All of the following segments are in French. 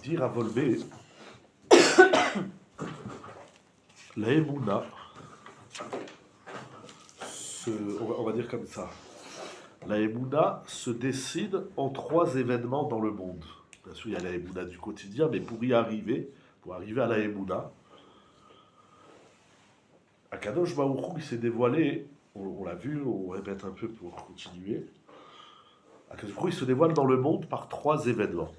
Dire à Volvé, la Emouna, on va dire comme ça, la Emouna se décide en trois événements dans le monde. Bien sûr, il y a la Emouna du quotidien, mais pour arriver à la Emouna, Akadosh Baruch Hu, il s'est dévoilé, on l'a vu, on répète un peu pour continuer. Akadosh Baruch Hu, il se dévoile dans le monde par trois événements.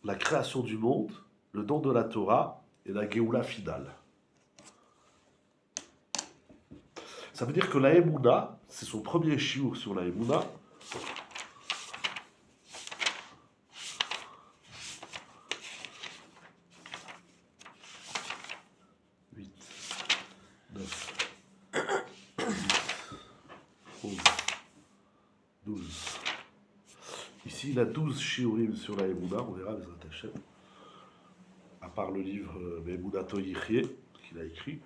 La création du monde, le don de la Torah et la Géoula finale. Ça veut dire que la Emouna, c'est son premier chiour sur la Emouna. Huit, 9, 11, 12. Ici, il a 12 shiurim sur la Emouna, on verra les attachés. À part le livre Emouna Toyichye, qu'il a écrit.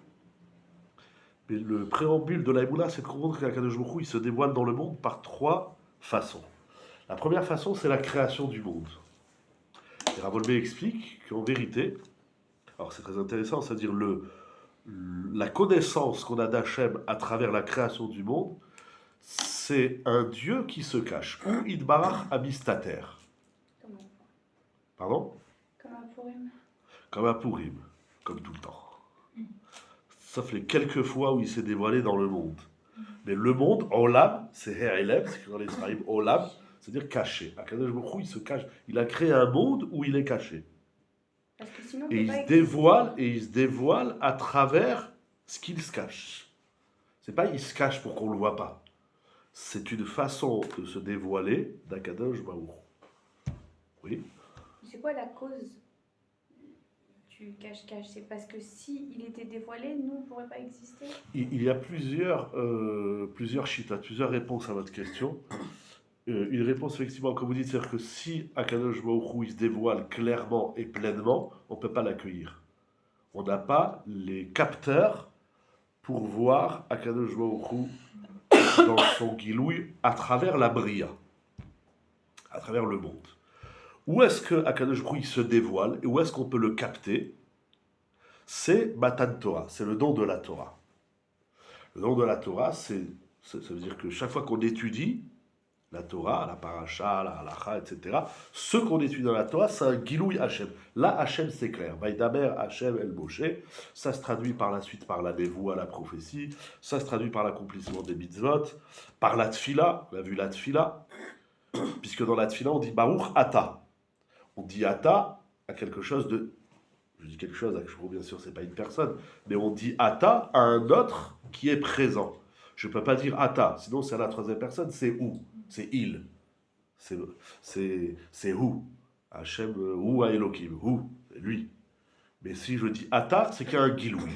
Mais le préambule de la Emouna, c'est de comprendre qu'Akadosh Baruch Hu, il se dévoile dans le monde par trois façons. La première façon, c'est la création du monde. Et Ravolbe explique qu'en vérité, alors c'est très intéressant, c'est-à-dire la connaissance qu'on a d'Hachem à travers la création du monde, c'est un Dieu qui se cache. Ou Idbarach Abistater. Pardon? Comme un Purim. Comme un Purim, comme tout le temps. Sauf les quelques fois où il s'est dévoilé dans le monde. Mais le monde, Olam, c'est He'elem, c'est dans les Sfarim, Olam, c'est-à-dire caché. Akadosh Baruch Hu, il se cache. Il a créé un monde où il est caché. Parce que sinon, Et il se dévoile à travers ce qu'il se cache. C'est pas il se cache pour qu'on le voit pas. C'est une façon de se dévoiler d'Akadosh Baruch Hu. Oui. C'est quoi la cause du cache-cache? C'est parce que si il était dévoilé, nous, on ne pourrait pas exister? Il y a plusieurs chitas, plusieurs réponses à votre question. Une réponse, effectivement, comme vous dites, c'est-à-dire que si Akadosh Baruch Hu, il se dévoile clairement et pleinement, on ne peut pas l'accueillir. On n'a pas les capteurs pour voir Akadosh Baruch Hu dans son guilouille à travers la bria, à travers le monde. Où est-ce que Akadosh Baruch Hu, il se dévoile et où est-ce qu'on peut le capter? C'est Matan Torah, c'est le don de la Torah. Le don de la Torah, ça veut dire que chaque fois qu'on étudie la Torah, la paracha, la halacha, etc., ce qu'on étudie dans la Torah, c'est un gilouï Hachem. Là, Hachem, c'est clair. Vaïdaber Hachem El Moshe, ça se traduit par la suite par la névoie, la prophétie, ça se traduit par l'accomplissement des mitzvot, par la tfila, on a vu la tfila, puisque dans la tfila, on dit Baruch Ata. On dit Ata à quelque chose de... Je dis quelque chose, bien sûr, c'est pas une personne, mais on dit Ata à un autre qui est présent. Je ne peux pas dire Ata, sinon c'est à la troisième personne, c'est où? C'est il. C'est où? Hachem, ou à Elohim, où? C'est lui. Mais si je dis Ata, c'est qu'il y a un Giloui.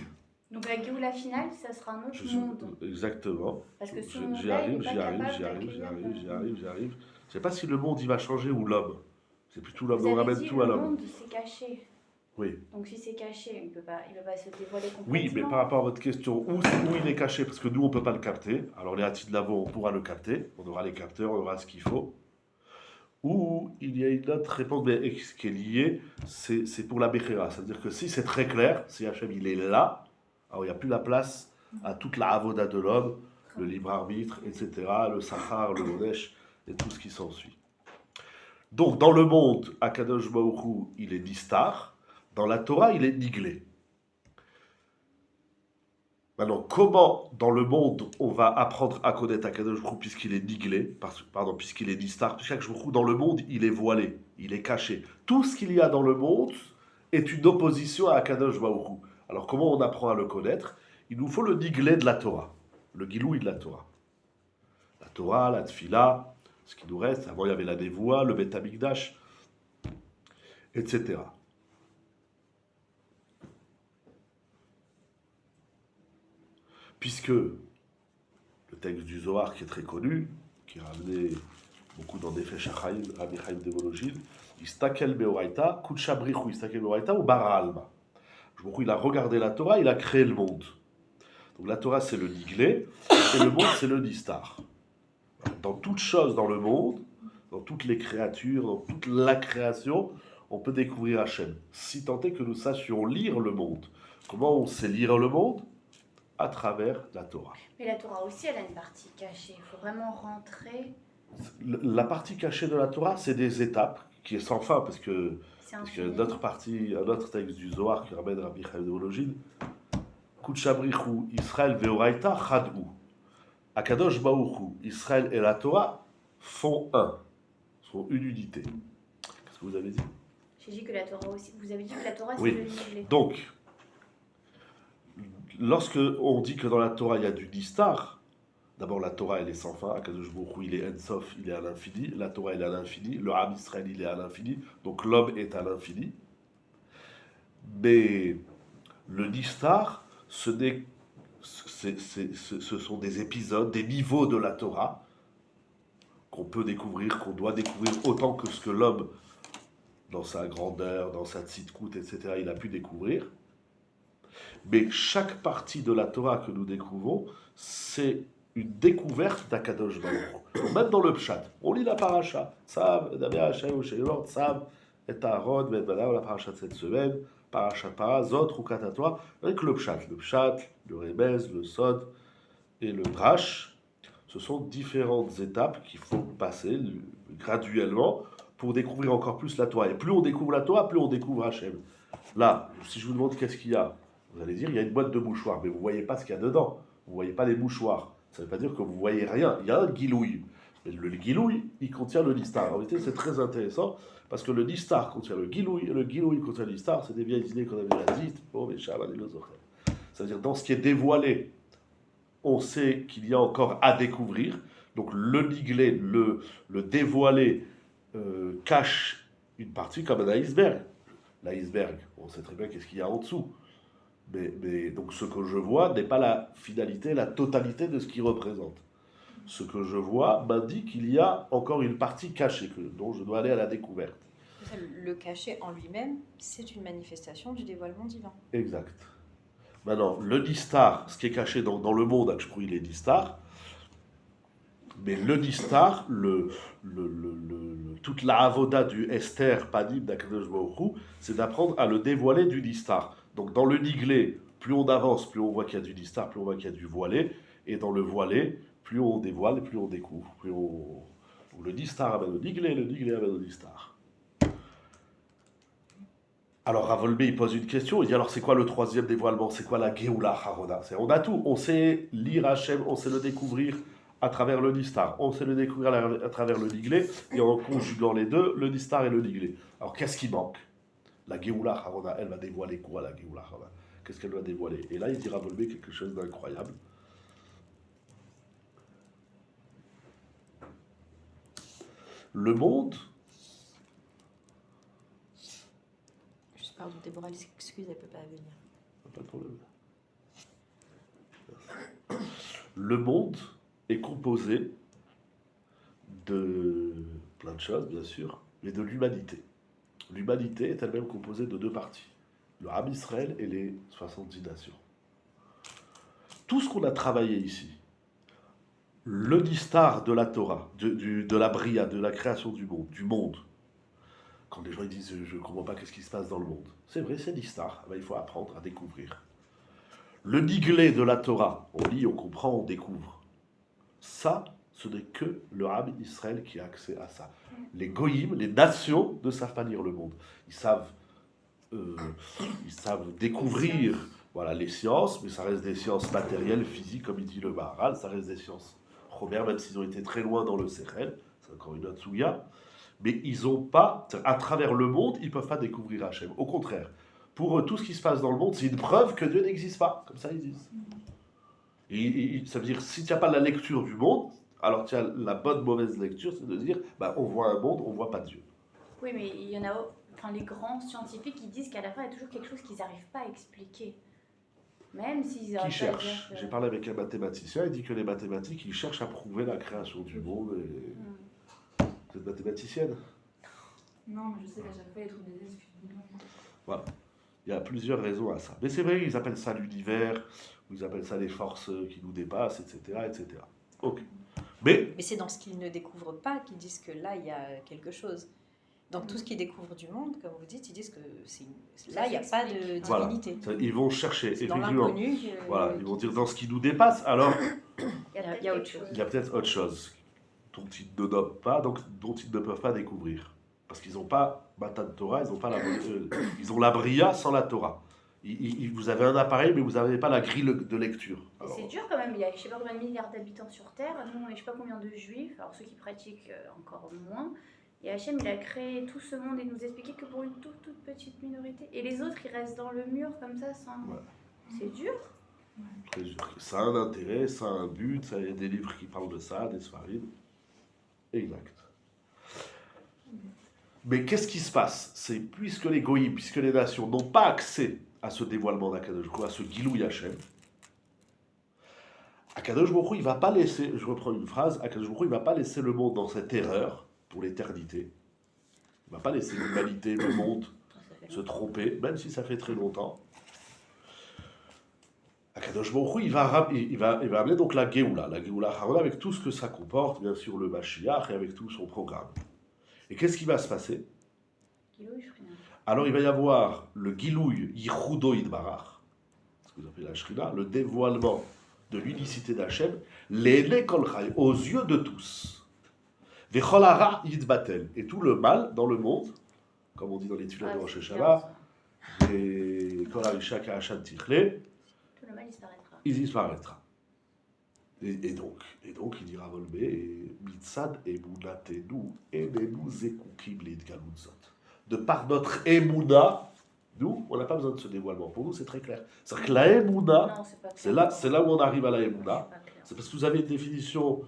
Donc la Géoula finale, ça sera un autre monde. Exactement. Parce que J'y arrive. Je ne sais pas si le monde il va changer ou l'homme. C'est plutôt l'homme, on ramène tout à l'homme. Le monde, c'est caché. Oui. Donc si c'est caché, il ne peut pas se dévoiler complètement. Oui, mais par rapport à votre question, où il est caché, parce que nous, on ne peut pas le capter. Alors les Hatid Lavo, on pourra le capter. On aura les capteurs, on aura ce qu'il faut. Ou il y a une autre réponse, mais ce qui est lié, c'est pour la Bechera. C'est-à-dire que si c'est très clair, si Hachem il est là, alors il n'y a plus la place à toute la avoda de l'homme, le libre arbitre, etc., le Sachar, le Modesh, et tout ce qui s'ensuit. Donc dans le monde, Akadosh Baruch Hu, il est distar. Dans la Torah, il est niglé. Maintenant, comment dans le monde on va apprendre à connaître Akadosh Baruch Hu puisqu'il est niglé, puisqu'il est distar, puisqu'Akadosh Baruch Hu dans le monde, il est voilé, il est caché. Tout ce qu'il y a dans le monde est une opposition à Akadosh Baruch Hu. Alors comment on apprend à le connaître? Il nous faut le niglé de la Torah, le giloui de la Torah. La Torah, la Tfila, ce qui nous reste. Avant, il y avait la Nevoa, le Bet Hamikdash, etc. Puisque le texte du Zohar, qui est très connu, qui a ramené beaucoup dans des Feshachaim, Rabbi Chaim de Vologine, Istakel Beoraita, Kutshabrichu, Istakel Beoraita, ou Bara Alma. Il a regardé la Torah, il a créé le monde. Donc la Torah, c'est le niglé, et le monde, c'est le nistar. Dans toute chose dans le monde, dans toutes les créatures, dans toute la création, on peut découvrir Hachem. Si tant est que nous sachions lire le monde. Comment on sait lire le monde? À travers la Torah. Mais la Torah aussi, elle a une partie cachée. Il faut vraiment rentrer. La partie cachée de la Torah, c'est des étapes qui est sans fin, parce que notre partie, un autre texte du Zohar qui ramène Rabbi Chaim de Volojin, Kutshabrichu, Israël veoraita chadou. Akadosh Baruchu, Israël et la Torah font un, sont une unité. Qu'est-ce que vous avez dit? J'ai dit que la Torah aussi. Vous avez dit que la Torah, c'est Oui. le livre. Donc, lorsque on dit que dans la Torah il y a du distar, d'abord la Torah elle est sans fin, Akadosh Baruch Hu, il est Ensof, il est à l'infini, la Torah elle est à l'infini, le Ham Israël il est à l'infini, donc l'homme est à l'infini. Mais le distar, ce sont des épisodes, des niveaux de la Torah qu'on peut découvrir, qu'on doit découvrir autant que ce que l'homme, dans sa grandeur, dans sa tzidkout, etc., il a pu découvrir. Mais chaque partie de la Torah que nous découvrons, c'est une découverte d'Akadosh Baruch Hu. Même dans le Pshat, on lit la paracha. Tzav, Daber Hashem, Oshelor, Tzav, et Aaron, Ben Badav, la paracha de cette semaine, paracha para, Zot, Rukatatoire, avec le Pshat, le Remez, le Sod et le Drash. Ce sont différentes étapes qu'il faut passer graduellement pour découvrir encore plus la Torah. Et plus on découvre la Torah, plus on découvre Hachem. Là, si je vous demande qu'est-ce qu'il y a, vous allez dire, il y a une boîte de mouchoirs, mais vous ne voyez pas ce qu'il y a dedans. Vous ne voyez pas les mouchoirs. Ça ne veut pas dire que vous ne voyez rien. Il y a un guilouille. Mais le guilouille, il contient le listar. En réalité, c'est très intéressant, parce que le listar contient le guilouille, et le guilouille contient le listar. C'est des vieilles idées qu'on avait déjà dites. Oh, mais c'est-à-dire, dans ce qui est dévoilé, on sait qu'il y a encore à découvrir. Donc, le niglé, le dévoilé, cache une partie comme un iceberg. L'iceberg, on sait très bien qu'est-ce qu'il y a en dessous. Mais donc ce que je vois n'est pas la finalité, la totalité de ce qu'il représente. Ce que je vois m'indique qu'il y a encore une partie cachée dont je dois aller à la découverte. Le caché en lui-même, c'est une manifestation du dévoilement divin. Exact. Maintenant, le distar, ce qui est caché dans le monde, il est distar. Mais le distar, toute la avoda du Esther Panim d'Akadosh Baruch Hu, c'est d'apprendre à le dévoiler du distar. Donc dans le niglé, plus on avance, plus on voit qu'il y a du distar, plus on voit qu'il y a du voilé. Et dans le voilé, plus on dévoile, plus on découvre. Donc le distar amène au niglé, le niglé amène au distar. Alors Ravolbe, il pose une question, il dit alors c'est quoi le troisième dévoilement? C'est quoi la Geoula Harona? On a tout, on sait lire Hachem, on sait le découvrir à travers le distar, on sait le découvrir à travers le niglé, et en conjuguant les deux, le distar et le niglé. Alors qu'est-ce qui manque? La Geoula Harona, elle va dévoiler quoi, la Geoula Harona? Qu'est-ce qu'elle va dévoiler? Et là, il dit Ravolbe quelque chose d'incroyable. Le monde... Juste pardon, Déborah, excuse, elle ne peut pas venir. Pas de problème. Le monde est composé de plein de choses, bien sûr, mais de l'humanité. L'humanité est elle-même composée de deux parties, le Ham Israël et les 70 nations. Tout ce qu'on a travaillé ici, le distar de la Torah, de la Bria, de la création du monde, quand les gens ils disent je ne comprends pas qu'est-ce qui se passe dans le monde, c'est vrai, c'est distar, il faut apprendre à découvrir. Le niglé de la Torah, on lit, on comprend, on découvre. Ça, ce n'est que le Ham Israël qui a accès à ça. Les goïms, les nations ne savent pas lire le monde. Ils savent découvrir les sciences, mais ça reste des sciences matérielles, physiques, comme il dit le Maharal, ça reste des sciences Romer, même s'ils ont été très loin dans le Sechel, c'est encore une autre souya, mais ils n'ont pas, à travers le monde, ils ne peuvent pas découvrir Hachem. Au contraire, pour eux, tout ce qui se passe dans le monde, c'est une preuve que Dieu n'existe pas, comme ça ils disent. Et ça veut dire, si tu n'as pas la lecture du monde, alors tu as la bonne, mauvaise lecture, c'est de dire, on voit un monde, on ne voit pas Dieu. Oui, mais il y en a, les grands scientifiques, ils disent qu'à la fin, il y a toujours quelque chose qu'ils n'arrivent pas à expliquer. Même s'ils Qui cherchent. J'ai parlé avec un mathématicien, il dit que les mathématiques, ils cherchent à prouver la création du monde. Et... Vous êtes mathématicienne? Non, mais je sais qu'à chaque fois, ils trouvent des excuses. Voilà. Il y a plusieurs raisons à ça. Mais c'est vrai, ils appellent ça l'univers, ou ils appellent ça les forces qui nous dépassent, etc. etc. Ok. Mais c'est dans ce qu'ils ne découvrent pas qu'ils disent que là, il y a quelque chose. Dans tout ce qu'ils découvrent du monde, comme vous dites, ils disent que Ça là, il n'y a pas de s'explique. Voilà. divinité. Ils vont chercher, C'est dans effectivement. l'inconnu. Voilà, ils vont dire dans ce qui nous dépasse, alors Il y a autre chose. il y a peut-être autre chose dont ils ne nomment pas, donc dont ils ne peuvent pas découvrir. Parce qu'ils n'ont pas Matan Torah, ils ont la Bria sans la Torah. Vous avez un appareil, mais vous n'avez pas la grille de lecture. Et Alors, c'est dur quand même, il y a je sais pas combien de milliards d'habitants sur Terre, nous on est je sais pas combien de juifs, alors ceux qui pratiquent encore moins. Et Hachem il a créé tout ce monde et nous expliquer que pour une toute petite minorité. Et les autres ils restent dans le mur comme ça sans. Ouais. C'est dur. très dur. Ça a un intérêt, ça a un but, il y a des livres qui parlent de ça, des Sfarim. Exact. Mais qu'est-ce qui se passe? C'est puisque les goïms, puisque les nations n'ont pas accès à ce dévoilement d'Akadosh Baruch Hu, à ce Gilou Hachem, Akadosh Baruch Hu, il va pas laisser, je reprends une phrase, Akadosh Baruch Hu, il va pas laisser le monde dans cette erreur pour l'éternité. Il va pas laisser l'humanité, le monde se tromper, même si ça fait très longtemps. Akadosh Baruch Hu, il va amener donc la Géoula Harona, avec tout ce que ça comporte, bien sûr le Mashiach, et avec tout son programme. Et qu'est-ce qui va se passer? Alors il va y avoir le Gilouï Yichudo Idbarach, ce que vous appelez la Shrina, le dévoilement de l'unicité d'Hachem, l'Ene Kol Chai, aux yeux de tous. Vechol hara yitbatel, et tout le mal dans le monde, comme on dit dans les Tfilah de Rosh Hashanah, et Kol harisha ka'ashan tichle, Tout le mal disparaîtra. il disparaîtra. Et donc, il dira Volbé, Mitzad emunatenu enenu zekukim leitgalut zot. De par notre émouna, nous, on n'a pas besoin de ce dévoilement. Pour nous, c'est très clair. C'est-à-dire que la émouna, Non, c'est pas clair. c'est là où on arrive à la émouna. C'est pas clair. C'est parce que vous avez une définition,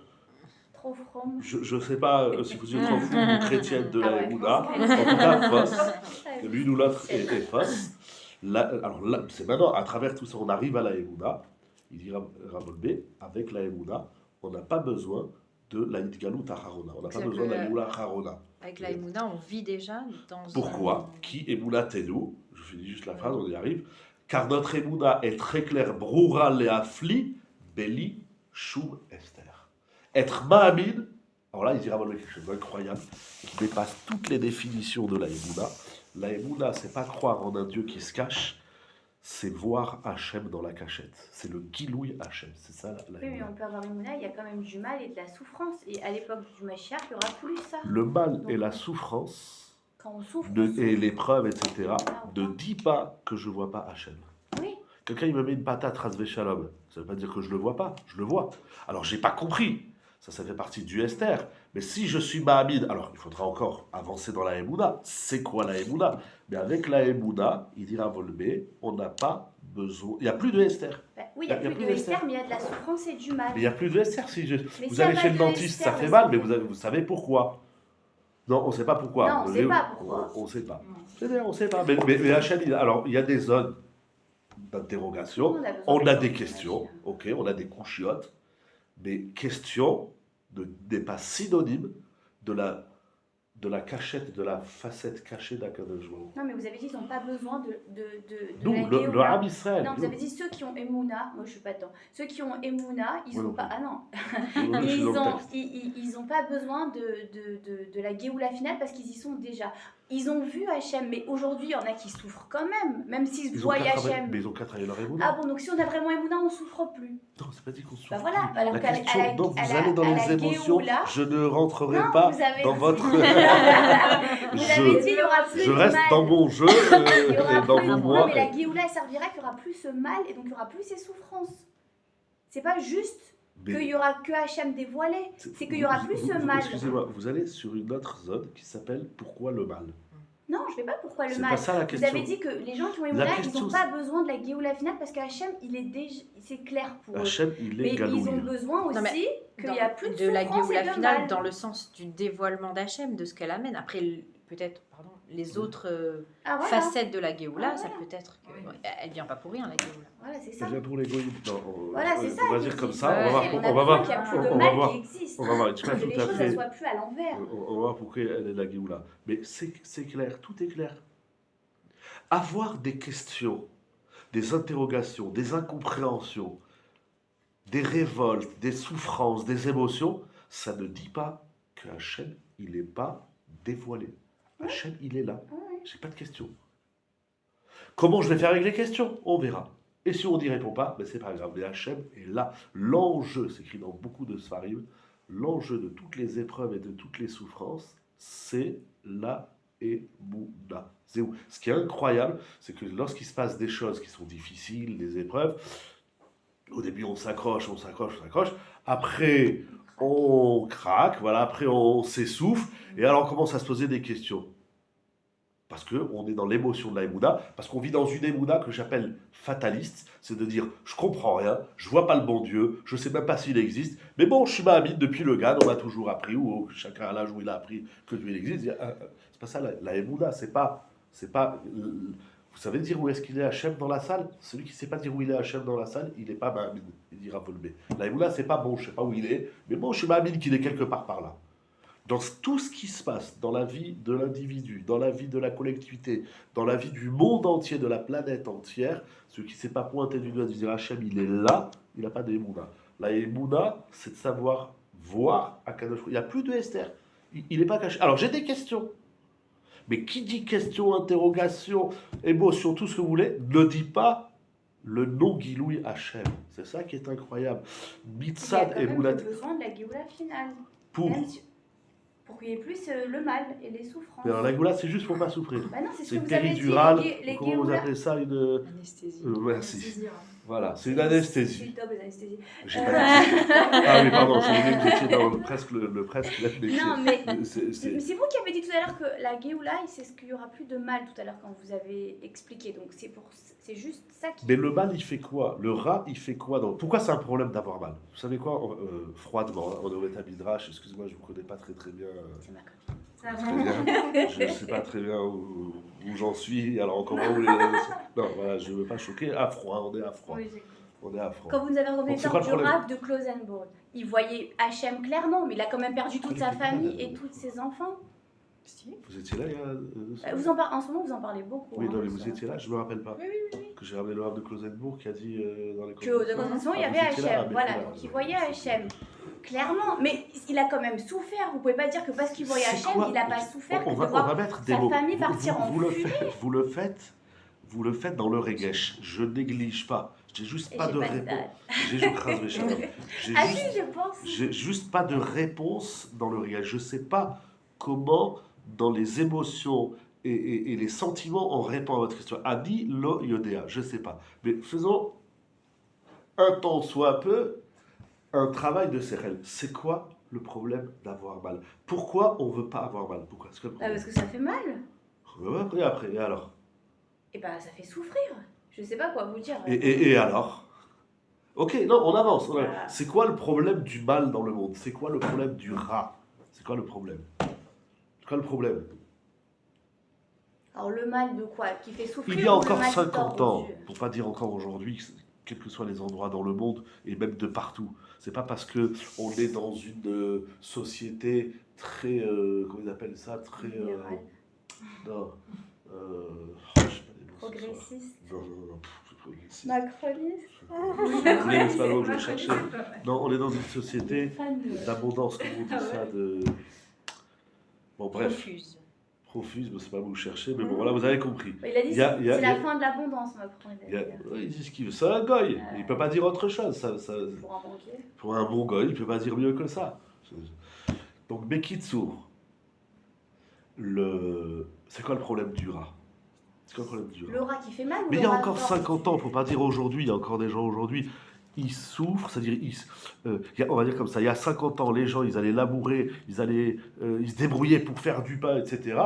Trop from. je ne sais pas si vous êtes trop fou ou chrétienne de Ah la ouais, émouna, franchement. en tout cas fausse. Ouais. L'une ou l'autre est fausse. Alors là, c'est maintenant, à travers tout ça, on arrive à la émouna. Il dit Ravolbé, avec la émouna, on n'a pas besoin de la Hitgalut Harona. On n'a pas C'est besoin de la que- Géoula Harona. Avec la Emouna, on vit déjà dans Pourquoi? Qui Emouna Tenu? Je finis juste la phrase, on y arrive. Car notre Emouna est très claire. Broura leafli, Beli, Shum, Esther. Être Mahamid, alors là, il dira quelque chose d'incroyable, qui dépasse toutes les définitions de la Emouna. La Emouna, c'est pas croire en un Dieu qui se cache, c'est voir Hachem dans la cachette. C'est le Gilouï Hachem. C'est ça la Oui, mais Emouna. on peut avoir une mouna, il y a quand même du mal et de la souffrance. Et à l'époque du Mashiach, il n'y aura plus ça. Le mal et la souffrance, Quand on souffre, et l'épreuve, etc., ne dit pas que je vois pas Hachem. Oui, Quelqu'un il me met une patate rasvé shalom, ça ne veut pas dire que je le vois pas, je le vois. Alors j'ai pas compris, ça fait partie du Esther. Mais si je suis Mahamid, alors il faudra encore avancer dans la Emouna. C'est quoi la Emouna? Mais avec la Emouna, il dira Volbé, on n'a pas besoin. Il n'y a plus de Esther. bah, oui, il n'y a, Il y a plus plus de d'Esther. Esther, mais il y a de la souffrance et du mal. Mais il n'y a plus de Esther. Si Mais vous s'il y a allez pas chez le de dentiste, ça Esther, fait mais mal, ça mais fait- vous savez pourquoi. Non, on ne sait pas pourquoi. Non, on ne sait pas pourquoi. On ne sait pas. Non. C'est-à-dire, on ne sait pas. Mais Hachem, alors il y a des zones d'interrogation. On a des questions, ok, on a des couchiottes, mais question n'est pas synonyme de la cachette, de la facette cachée d'Akadosh Baruch Hu. Non, mais vous avez dit qu'ils n'ont pas besoin de Nous, la le Géoula. Ham Israël. Non, vous avez dit ceux qui ont Emouna, moi je suis pas dedans. Ceux qui ont Emouna, ils Moi n'ont non pas. plus. Ah non, Je suis dans le texte. ils ont pas besoin de la Géoula finale parce qu'ils y sont déjà. Ils ont vu Hachem, mais aujourd'hui il y en a qui souffrent quand même s'ils Ils ont voient qu'à travailler- Hachem. mais ils ont qu'à travailler leur émouna. Ah bon, donc si on a vraiment Emouna, on souffre plus. Non, c'est pas dit qu'on souffre. Bah voilà, plus. alors La qu'à la- question, à la- donc à vous la- allez dans à les la émotions, Géoula. je ne rentrerai Non, pas vous avez dans dit- votre... Vous avez je, dit il y aura plus je de reste mal. dans mon jeu, Il y aura et dans plus- mon non, moi. mais la Géoula elle servira qu'il y aura plus ce mal et donc il y aura plus ces souffrances. C'est pas juste Mais- qu'il y aura que Hachem dévoilé, c'est qu'il y aura plus ce mal. Excusez-moi, vous allez sur une autre zone qui s'appelle Pourquoi le mal? Non, je ne vais pas pourquoi le C'est mal. pas ça la Vous question. avez dit que les gens qui ont La Emouna, ils question, n'ont pas besoin de la Géoula finale parce que Hachem, il est déjà, c'est clair pour eux. Hachem, il Mais est galouille. ils ont besoin aussi Non, mais qu'il n'y a plus de de la souffrance et Géoula de finale mal. dans le sens du dévoilement d'Hachem, de ce qu'elle amène. Après, peut-être, pardon, les autres Ah voilà, facettes de la Géoula, Ah, ça voilà. peut être que Oui. ouais, elle vient pas pour rien, la Géoula. voilà c'est ça. C'est bien pour les goïms. Non, Voilà, c'est ça. on va qui dire comme dit. ça. Ouais, On va voir. Et On a va voir. besoin qu'il y a plus de On va mal voir. qui existe. On va voir. C'est pas Que tout les à choses ne fait. soient plus à l'envers. On va voir pourquoi elle est la Géoula. Mais c'est clair, tout est clair. Avoir des questions, des interrogations, des incompréhensions, des révoltes, des souffrances, des émotions, ça ne dit pas que Hachem, il n'est pas dévoilé. Hachem, il est là. Ouais. J'ai pas de questions. Comment je vais faire avec les questions? On verra. Et si on n'y répond pas, ben c'est pas grave. Mais Hachem est là. L'enjeu, c'est écrit dans beaucoup de Sfarim, l'enjeu de toutes les épreuves et de toutes les souffrances, c'est la Emouna. C'est où? Ce qui est incroyable, c'est que lorsqu'il se passe des choses qui sont difficiles, des épreuves, au début on s'accroche, on s'accroche, on s'accroche. Après, on craque, voilà, après on s'essouffle, et alors on commence à se poser des questions. Parce qu'on est dans l'émotion de la Emouna, parce qu'on vit dans une Emouna que j'appelle fataliste, c'est de dire je comprends rien, je vois pas le bon Dieu, je sais même pas s'il existe, mais bon, je suis mahamite depuis le GAN, on m'a toujours appris, ou chacun à l'âge où il a appris que Dieu il existe. C'est pas ça la Emouna, c'est pas. Vous savez dire où est-ce qu'il est Hachem dans la salle? Celui qui ne sait pas dire où il est Hachem dans la salle, il n'est pas mahamite, il dira volbé. La Emouna, c'est pas bon, je sais pas où il est, mais bon, je suis mahamite qu'il est quelque part par là. Dans tout ce qui se passe dans la vie de l'individu, dans la vie de la collectivité, dans la vie du monde entier, de la planète entière, celui qui ne s'est pas pointé du doigt de dire Hachem, il est là, il n'a pas d'Emouna. La Emouna, c'est de savoir voir Akadosh. Il n'y a plus de Esther. Il n'est pas caché. Alors j'ai des questions. Mais qui dit question, interrogation, émotion, tout ce que vous voulez, ne dit pas le nom Giloui Hachem. C'est ça qui est incroyable. Il y a Mitzad quand et même Moulat. besoin de la Géoula finale. Pour. Même pour qu'il y ait plus le mal et les souffrances. Mais alors la Géoula, c'est juste pour ne pas souffrir. Bah non, c'est ce C'est que une vous avez dit. péridurale, Les comment vous Géoulas. appelez ça une... Anesthésie. Merci. Anesthésie, hein. Voilà, c'est une C'est anesthésie. top, les anesthésies. J'ai pas dit. Ah oui, pardon, j'ai oublié que vous étiez dans presque le métier. Non, mais C'est- mais c'est vous qui avez dit tout à l'heure que la Géoula, c'est ce qu'il n'y aura plus de mal tout à l'heure quand vous avez expliqué. Donc c'est juste ça qui. Mais le mal, il fait quoi? Le rat, il fait quoi Pourquoi c'est un problème d'avoir mal? Vous savez quoi? Froidement, hein, on est au Beth Midrash, excusez-moi, je ne vous connais pas très bien. C'est ma copine. Ça va. Très bien. Je ne sais pas très bien où j'en suis. Alors, comment vous les... Non, voilà, je ne veux pas choquer. À froid, on est à froid. Oui, j'ai compris. On est à froid. Quand vous nous avez raconté Donc, c'est quoi l'histoire le du problème? rave de Klausenburg, il voyait Hachem clairement, mais il a quand même perdu toute sa famille et tous ses enfants. Si. Vous étiez là il y a 2 semaines? En ce moment, vous en parlez beaucoup. Oui, hein, non, mais de vous ça. étiez là, je ne me rappelle pas. Oui. Que j'ai ramené le rave de Klausenburg qui a dit dans les Que de commentaires. toute façon, il y Ah, avait vous étiez là, Hachem. mais Voilà, voilà. donc il voyait Hachem. Clairement, mais il a quand même souffert. Vous pouvez pas dire que parce qu'il voyait C'est Hachem, quoi? il n'a pas souffert que On de va voir mettre des sa mots. famille partir en vous le fumée. faites, vous le faites dans le regesh. Je néglige pas. J'ai juste Et pas j'ai de pas de réponse. date. J'ai Ah juste, si, je pense. j'ai juste pas de réponse dans le regesh. Je sais pas comment, dans les émotions et les sentiments, on répond à votre question. Ani lo yodea, je sais pas. Mais faisons un temps soit peu un travail de sérel. C'est quoi le problème d'avoir mal? Pourquoi on veut pas avoir mal? Pourquoi? C'est quoi le Ah, problème? parce que ça fait mal. Ouais, et après, et alors? Et ben, ça fait souffrir. Je sais pas quoi vous dire. Et alors? Ok, non, on avance. Voilà. C'est quoi le problème du mal dans le monde? C'est quoi le problème du rat? C'est quoi le problème? C'est quoi le problème? Alors le mal de quoi? Qui fait souffrir? Il y a ou le encore mal qui 50 tord ans, aux yeux pour pas dire encore aujourd'hui, quels que soient les endroits dans le monde, et même de partout. C'est pas parce que on est dans une société très, comment ils appellent ça, très, Libérale. non, je sais pas les mots ce soir. Progressiste. Non, c'est progressiste. Macroniste. Vous voulez, c'est pas le mot que je cherchais. Non, on est dans une société Fan de... d'abondance, comme on dit ça, de... Bon, bref, Refuse. profuse, mais c'est pas le mot que je cherchais, mais bon, voilà, vous avez compris. Il a dit Il y a- c'est il y a- c'est il y a- la fin de l'abondance, Macron. Il dit ce qu'il veut. C'est un goy. Il peut pas dire autre chose. Pour un banquier. Pour un bon goy, il peut pas dire mieux que ça. Donc, Bekitsour, c'est quoi le problème du rat? C'est quoi le problème du rat? Le rat qui fait mal ou Mais le il y a rat encore fort 50 ans, il ne faut pas dire aujourd'hui, il y a encore des gens aujourd'hui, ils souffrent, c'est-à-dire, on va dire comme ça, il y a 50 ans, les gens, ils allaient labourer, ils se débrouillaient pour faire du pain, etc.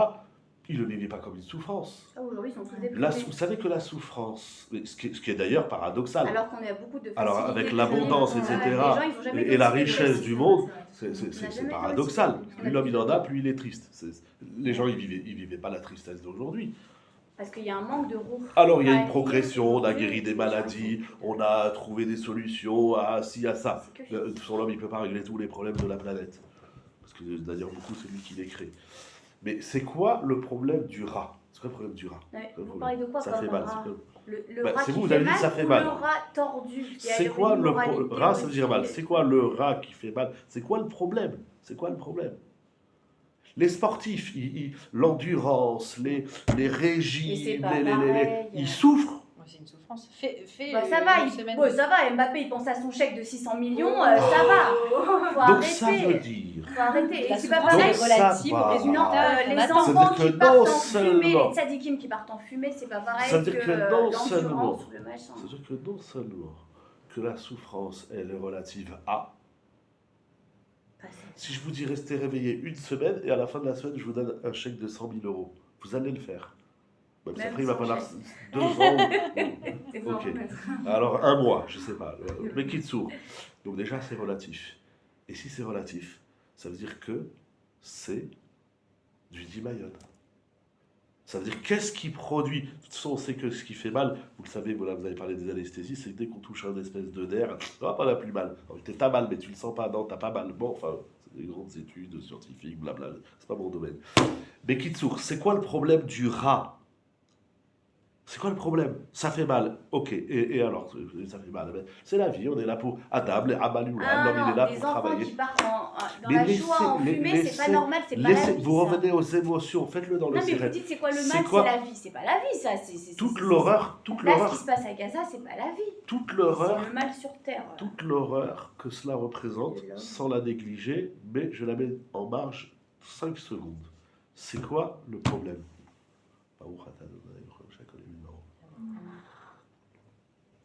Ils ne le vivaient pas comme une souffrance. Ah, aujourd'hui, ils sont tous déprimés. Vous savez que la souffrance, ce qui est d'ailleurs paradoxal, Alors qu'on a beaucoup de Alors, facilité avec de l'abondance, vie. etc., Les gens, ils ont jamais et la été aussi richesse dépressifs. du monde, On a c'est jamais paradoxal. été aussi Plus l'homme il en a, plus il est triste. Les gens, ils vivaient pas la tristesse d'aujourd'hui. Parce qu'il y a un manque de roux. Alors, il y a une progression, on a guéri des maladies, on a trouvé des solutions à ci, à ça. Sur l'homme, il ne peut pas régler tous les problèmes de la planète. Parce que d'ailleurs, beaucoup, c'est lui qui les crée. Mais c'est quoi le problème du rat? C'est quoi le problème du rat? Vous parlez de quoi Ça comme fait mal. rat? Le Bah, rat c'est qui vous, vous fait avez dit mal ça fait ou mal. le rat tordu? C'est quoi le rat, ça veut dire mal. aussi. C'est quoi le rat qui fait mal? C'est quoi le problème? C'est quoi le problème? Les sportifs, l'endurance, les Et c'est régimes, pas ils souffrent. Moi, c'est une souffrance. Bah, ça va, une semaine. ça va, Mbappé il pense à son chèque de 600 millions, ça va. Faut Donc arrêter. ça veut dire... Faut arrêter. La Et c'est pas souffrance pareil. est Donc, relative ça au va. résultat. Les qu'on attend. Ça veut enfants dire que qui partent non en fumée, seulement- les tzadikim qui partent en fumée, c'est pas pareil Ça veut dire que non l'endurance seulement- ou le machin. C'est-à-dire que non seulement que la souffrance, elle est relative à... Pas ça. Si je vous dis rester réveillé une semaine et à la fin de la semaine, je vous donne un chèque de 100 000 euros, vous allez le faire. Même si Même après, il va sans falloir chèque. 2 ans. C'est Ok. bon, maître. Alors, un mois, je sais pas. Mais qui dessous. Donc, déjà, c'est relatif. Et si c'est relatif, ça veut dire que c'est du dimayon. Ça veut dire qu'est-ce qui produit. De toute façon, on sait que ce qui fait mal, vous le savez, voilà, vous avez parlé des anesthésies, c'est que dès qu'on touche un espèce de nerf, ça va pas la plus mal. Alors, t'as mal, mais tu le sens pas. Non, t'as pas mal. Bon, enfin, c'est des grandes études scientifiques, blabla. C'est pas mon domaine. Mais Kitsour, c'est quoi le problème du rat? C'est quoi le problème? Ça fait mal. Ok. Et alors, ça fait mal. C'est la vie. On est là pour Adam, les Abalou. Ah L'homme, il est là les pour enfants travailler. qui partent dans Mais la laissez- joie, en fumée, c'est pas normal, c'est pas la laissez- vie. vous ça. revenez aux émotions. Faites-le dans le Non, mais vous sirène. dites c'est quoi le C'est mal, quoi c'est la vie. C'est pas la vie, ça. Toute l'horreur, Là, ce qui se passe à Gaza, c'est pas la vie. toute C'est l'horreur, le mal sur terre. toute l'horreur que cela représente, De l'homme. sans la négliger, mais je la mets en marge 5 secondes. C'est quoi le problème?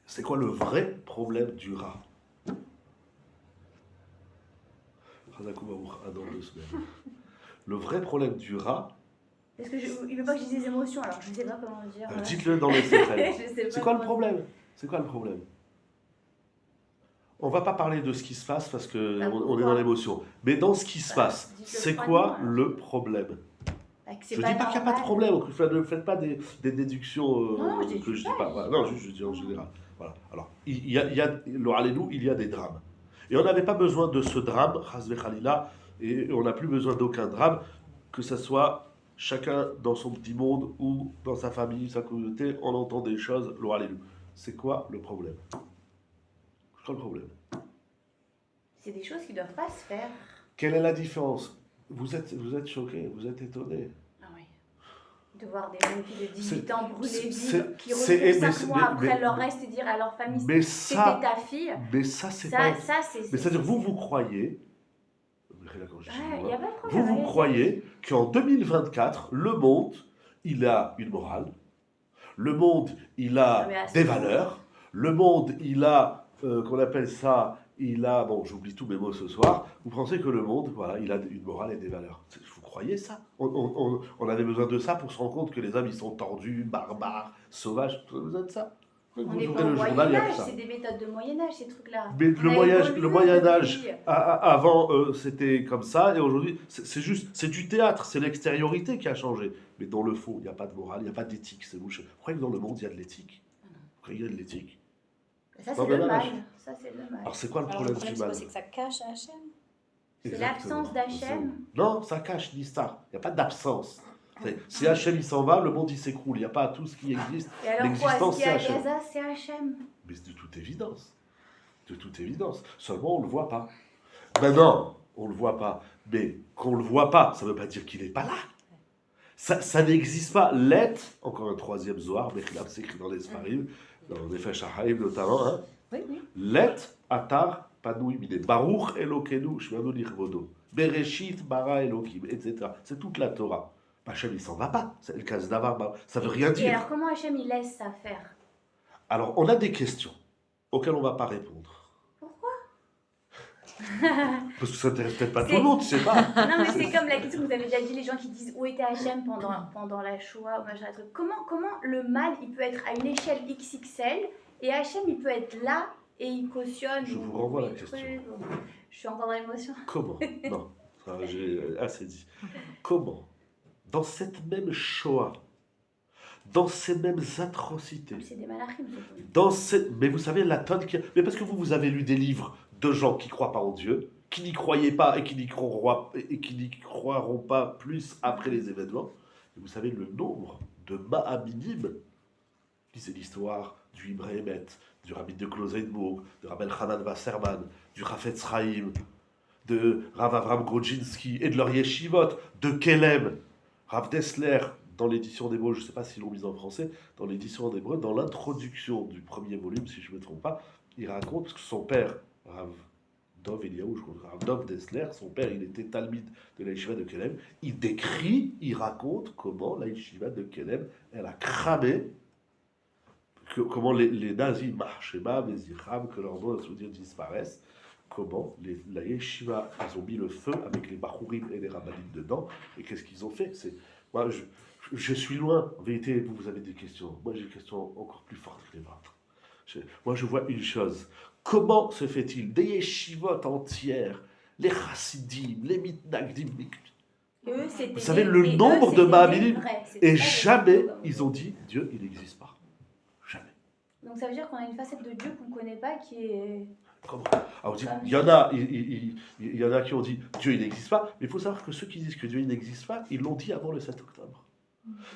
C'est quoi le vrai problème du rat? Dans 2 semaines. Le vrai problème du rat, Parce que il veut pas que je dise des émotions, alors je sais pas comment dire. dites-le dans les secrets. Je sais pas C'est quoi le comment problème? C'est quoi le problème? On va pas parler de ce qui se passe parce que Ah, on est pourquoi dans l'émotion. Mais dans ce qui se Bah, passe, dites-le c'est froidement, quoi alors. le problème? dire. Bah, que c'est Je dis pas qu'il n'y a pas de normal. problème. Ne faites pas des déductions Non, je que déduis je dis pas, pas. Voilà. Non, juste je dis en général. Voilà. Alors, il y a le Hallélu, il y a des drames. Et on n'avait pas besoin de ce drame, Chazve Khalila, et on n'a plus besoin d'aucun drame, que ce soit chacun dans son petit monde ou dans sa famille, sa communauté, on entend des choses, le Hallélu. C'est quoi le problème? C'est quoi le problème? C'est des choses qui doivent pas se faire. Quelle est la différence? Vous êtes choqué, vous êtes étonné. Ah oui. De voir des jeunes filles de 18 ans brûler c'est- vives, qui c'est- retrouvent mais 5 mois mais- après mais- leur reste et dire à leur famille Mais c'était ça, ta fille. mais ça c'est pas. Ça c'est. Mais c'est-à-dire, vous croyez. Il n'y a pas de problème. Vous allez-y. croyez qu'en 2024, le monde, il a une morale, le monde, il a Non, mais à ce des point. valeurs, le monde, il a, qu'on appelle ça, il a, bon, j'oublie tous mes mots ce soir, vous pensez que le monde, voilà, il a une morale et des valeurs. Vous croyez ça? On avait besoin de ça pour se rendre compte que les hommes, ils sont tordus, barbares, sauvages. Vous avez besoin de ça? On Vous n'est ouvrez pas au le journal, il y a Moyen-Âge, tout ça. c'est des méthodes de Moyen-Âge, ces trucs-là. Mais On a évolué le Moyen-Âge, depuis. avant, c'était comme ça, et aujourd'hui, c'est juste, c'est du théâtre, c'est l'extériorité qui a changé. Mais dans le fond, il n'y a pas de morale, il n'y a pas d'éthique. Vous croyez que dans le monde, il y a de l'éthique? Vous croyez qu'il y a de l'éthique? Ça, Non, c'est le mais là, mal. Ça, c'est le mal. Alors, c'est quoi le Alors le problème problème, du c'est mal? quoi? C'est que ça cache Hachem. C'est Exactement. l'absence d'Hachem. Non, ça cache l'histoire. Il n'y a pas d'absence. Si Hachem il s'en va, le monde il s'écroule. Il n'y a pas tout ce qui existe. Et alors quoi, L'existence, ce qu'il y a à c'est Hachem. Gaza, c'est Hachem. Mais c'est de toute évidence. De toute évidence. Seulement, on ne le voit pas. Maintenant, on ne le voit pas. Mais qu'on ne le voit pas, ça ne veut pas dire qu'il n'est pas là. Ça n'existe pas. L'être, encore un troisième Zohar, Mechilab, c'est écrit dans les Sfarim, dans les Nefesh HaChaim notamment. Hein. Oui, oui. L'être, Atar, Panoui, Mine, Baruch, Elokenu, Shmanu, Lirvodo, Bereshit, Bara, Elokim, etc. C'est toute la Torah. Hachem, il s'en va pas. C'est le cas d'Avar. Ça veut rien Et dire. alors comment Hachem il laisse ça faire? Alors, on a des questions auxquelles on ne va pas répondre. Pourquoi? Parce que ça n'intéresse peut-être pas tout C'est- le monde, tu sais pas. Non mais c'est comme la question que vous avez déjà dit, les gens qui disent où était Hachem pendant la Shoah ou machin, truc. Comment le mal il peut être à une échelle XXL et Hachem il peut être là et il cautionne. Je ou- vous renvoie ou la il question. truc, ou- Je suis encore dans l'émotion. Comment? Non, ça, j'ai assez dit. Comment, dans cette même Shoah, dans ces mêmes atrocités, C'est des malachim. c'est tout. dans ces... Mais vous savez, la tonne qui... Mais parce que vous avez lu des livres de gens qui ne croient pas en Dieu, qui n'y croyaient pas et qui n'y croiront pas plus après les événements. Et vous savez le nombre de Ma'aminim. Lisez l'histoire du Ibrahimet, du Rabbi de Klozenbourg, de Rabbi Hanan Wasserman, du Rafetz Chaim, de Rav Avram Grodzinski et de leur yeshivot, de Kelem, Rav Dessler, dans l'édition d'hébreu, je ne sais pas s'ils l'ont mise en français, dans l'édition d'hébreu, dans l'introduction du premier volume, si je ne me trompe pas, il raconte, parce que son père, Rav Dov Eliaou, je crois, Rav Dov Dessler, son père, il était talmid de la yeshiva de Kelem, il décrit, il raconte comment la yeshiva de Kelem, elle a cramé, comment les nazis marchaient bas, les Iram, que leurs noms disparaissent, comment la yeshiva, ils ont mis le feu avec les Bachurim et les Rabbanim dedans, et qu'est-ce qu'ils ont fait? Moi, je suis loin. En vérité, vous avez des questions. Moi, j'ai des questions encore plus fortes que les vôtres. Moi, je vois une chose. Comment se fait-il des yeshivot entières, les chassidim, les mitnagdim, Eux, vous savez le nombre de Mahabilim, et jamais ils ont dit Dieu, il n'existe pas. Jamais. Donc ça veut dire qu'on a une facette de Dieu qu'on ne connaît pas qui est... Comment? Alors, il y en a, il y en a qui ont dit Dieu il n'existe pas, mais il faut savoir que ceux qui disent que Dieu il n'existe pas, ils l'ont dit avant le 7 octobre.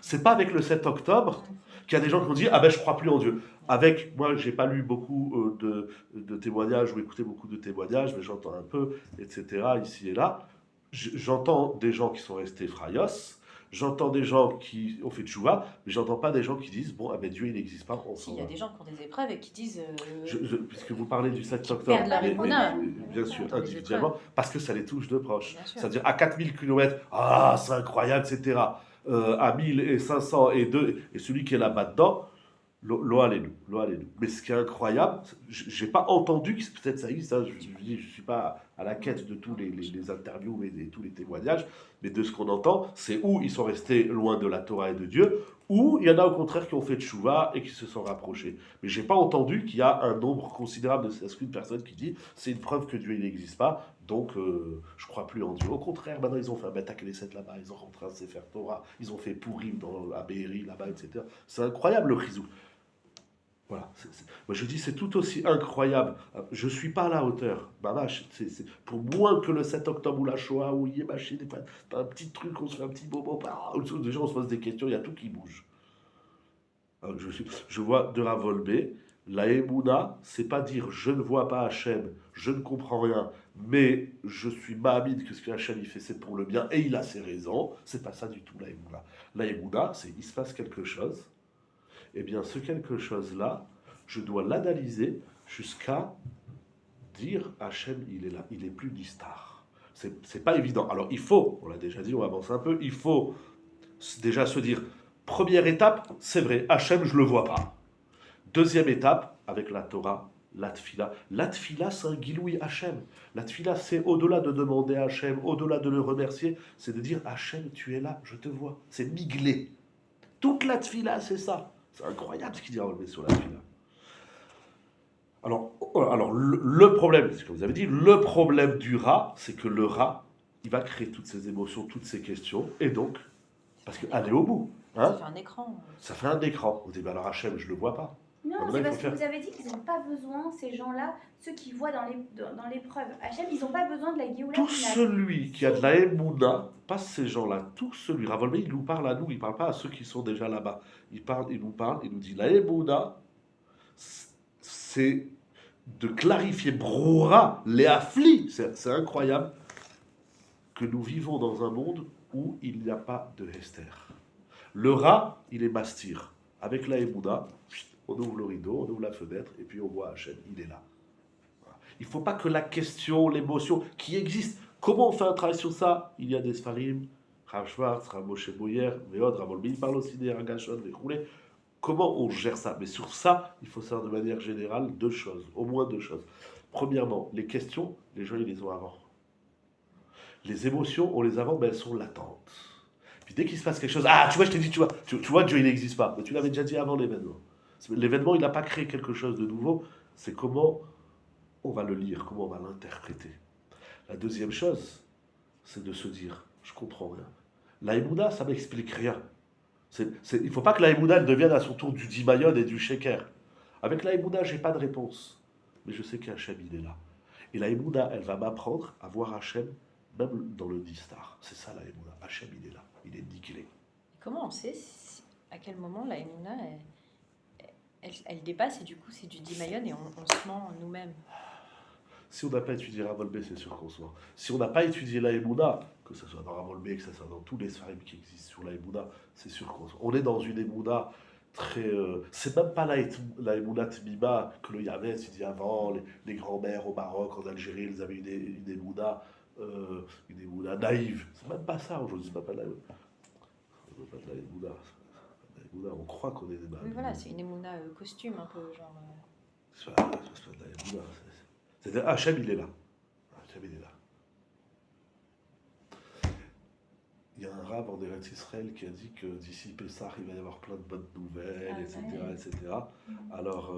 C'est pas avec le 7 octobre qu'il y a des gens qui ont dit ah ben je crois plus en Dieu. Avec moi j'ai pas lu beaucoup de témoignages ou écouté beaucoup de témoignages, mais j'entends un peu, etc. ici et là. J'entends des gens qui sont restés frayos. J'entends des gens qui ont fait tchouva, mais j'entends pas des gens qui disent bon, ah ben Dieu il n'existe pas. Il y a des gens qui ont des épreuves et qui disent. Puisque vous parlez du 7 octobre, bien sûr, individuellement, parce que ça les touche de proche. C'est-à-dire à 4000 km, ah c'est incroyable, etc. À 1500 et celui qui est là-bas dedans, lo allez-nous. Mais ce qui est incroyable, j'ai pas entendu, peut-être ça existe, hein, je suis pas à la quête de tous les interviews et tous les témoignages, mais de ce qu'on entend, c'est où ils sont restés loin de la Torah et de Dieu, ou il y en a au contraire qui ont fait tchouva et qui se sont rapprochés. Mais j'ai pas entendu qu'il y a un nombre considérable de personnes qui dit c'est une preuve que Dieu il n'existe pas, donc je crois plus en Dieu. Au contraire, maintenant ils ont fait un Beth Knesset là-bas, ils ont rentré un Sefer Torah, ils ont fait Purim à Be'eri là-bas, etc. C'est incroyable le chizou. Voilà. Moi je dis c'est tout aussi incroyable. Je suis pas à la hauteur. C'est pour moins que le 7 octobre ou la Shoah ou Yémaché, un petit truc, on se fait un petit bobo. Déjà on se pose des questions, il y a tout qui bouge. Alors, je vois de la Volbé. La Emouna, c'est pas dire je ne vois pas Hachem, je ne comprends rien, mais je suis mahamid que ce que Hachem il fait c'est pour le bien et il a ses raisons. C'est pas ça du tout la Emouna. La Emouna, c'est il se passe quelque chose. Eh bien, ce quelque chose-là, je dois l'analyser jusqu'à dire Hachem, il est là, il est plus l'Istar. C'est pas évident. Alors, il faut, on l'a déjà dit, on avance un peu, il faut déjà se dire, première étape, c'est vrai, Hachem, je le vois pas. Deuxième étape, avec la Torah, la Tfila. La Tfila, c'est un Giloui Hachem. La Tfila, c'est au-delà de demander à Hachem, au-delà de le remercier, c'est de dire Hachem, tu es là, je te vois. C'est miglé. Toute la Tfila, c'est ça. C'est incroyable ce qu'il dit à relever sur la Tfila. Alors le problème, c'est ce que vous avez dit, le problème du rat, c'est que le rat, il va créer toutes ces émotions, toutes ces questions, et donc, parce qu'aller au bout. Hein, ça fait un écran. Ça fait un écran. On dit, bah alors Hachem, je ne le vois pas. Non, c'est parce que vous avez dit qu'ils n'ont pas besoin, ces gens-là, ceux qui voient dans l'épreuve Hachem, ils n'ont pas besoin de la Géoula. Tout celui qui a de la Emouna, pas ces gens-là, tout celui, Ravolvé, il nous parle à nous, il ne parle pas à ceux qui sont déjà là-bas. Il nous dit, la Emouna, c'est de clarifier Brora, les afflis. C'est incroyable que nous vivons dans un monde où il n'y a pas de Hester. Le rat, il est mastir. Avec la Emouna, on ouvre le rideau, on ouvre la fenêtre, et puis on voit Hachem, il est là. Voilà. Il ne faut pas que la question, l'émotion qui existe, comment on fait un travail sur ça? Il y a des Sfarim, Rav Schwartz, Rav Moshe Boyer, Veod, Rav Olbi, il parle aussi des Ragashon, des Roulés. Comment on gère ça? Mais sur ça, il faut savoir de manière générale deux choses, au moins deux choses. Premièrement, les questions, les gens, ils les ont avant. Les émotions, on les a avant, mais elles sont latentes. Puis dès qu'il se passe quelque chose, ah, tu vois, je t'ai dit, tu vois, Dieu, il n'existe pas. Mais tu l'avais déjà dit avant l'événement. L'événement, il n'a pas créé quelque chose de nouveau. C'est comment on va le lire, comment on va l'interpréter. La deuxième chose, c'est de se dire, je comprends rien. La Emouna, ça m'explique rien. Il ne faut pas que la Emouna devienne à son tour du Dimayon et du Sheker. Avec la Emouna, je n'ai pas de réponse. Mais je sais qu'Hachem, il est là. Et la Emouna, elle va m'apprendre à voir Hachem, même dans le Nistar. C'est ça la Emouna. Hachem, il est là. Il est nickelé. Comment on sait à quel moment la Emouna, elle dépasse et du coup c'est du Dimayon et on se ment nous-mêmes? Si on n'a pas étudié Ravolbé, c'est sûr qu'on sort. Si on n'a pas étudié la Emouna, que ce soit dans Ravolbé, que ce soit dans tous les sfarim qui existent sur la Emouna, c'est sûr qu'on sort. On est dans une Emouna très. C'est même pas la Emouna Tmima que le Yames il dit avant, les grands-mères au Maroc, en Algérie, ils avaient une Emouna naïve. C'est même pas ça aujourd'hui, c'est pas de la Emouna. La Emouna, on croit qu'on est des Oui, voilà, c'est une émouna costume un peu, genre. C'est pas de la Emouna. C'est-à-dire, Hachem, il est là. Hachem, il est là. Il y a un rave en Eretz Israël qui a dit que d'ici Pessah, il va y avoir plein de bonnes nouvelles, Ah, etc., ouais. etc. Alors,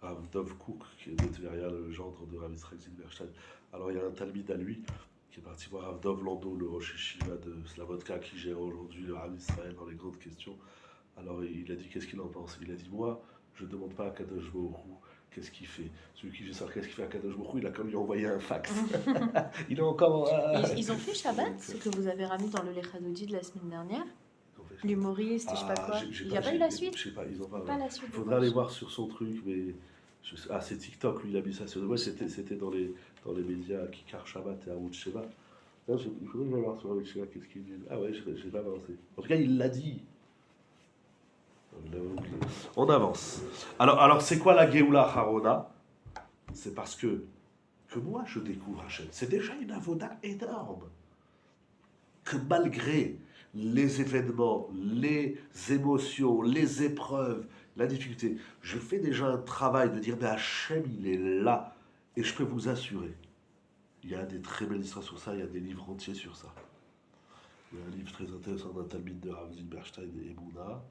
Rav Dov Kook, qui est de Tveria, le gendre de Rav Israël Zilberstein, alors il y a un talmid à lui qui est parti voir Rav Dov Lando, le Rosh Yeshiva de Slavotka, qui gère aujourd'hui le Rav Israël dans les grandes questions. Alors il a dit qu'est-ce qu'il en pense. Il a dit moi, je ne demande pas à Kadosh Baruch Hu qu'est-ce qu'il fait. Celui qui veut savoir qu'est-ce qu'il fait à Kadosh Baruch Hu, il a comme lui envoyé un fax. Il est encore. Ils ont fait Shabbat, ce que vous avez ramené dans le Lechadoudi de la semaine dernière. L'humoriste, et je sais pas quoi. Il n'y a pas eu la suite? Je sais pas, ils ont pas. Pas la suite. Il faudra aller voir sur son truc, mais. C'est TikTok, lui, il a mis ça sur. Ouais, c'était dans les médias Kikar Shabbat et Aoud Sheva. Il faudrait que j'aille voir sur Aoud Sheva qu'est-ce qu'il dit. Ah ouais, j'ai pas avancé. En tout cas, il l'a dit. On avance. Alors c'est quoi la Géoula Harona? C'est parce que moi je découvre Hachem. C'est déjà une avoda énorme. Que malgré les événements, les émotions, les épreuves, la difficulté, je fais déjà un travail de dire mais Hachem il est là. Et je peux vous assurer, il y a des très belles histoires sur ça, il y a des livres entiers sur ça. Il y a un livre très intéressant d'un talmid de Rav Zilberstein et Emouna.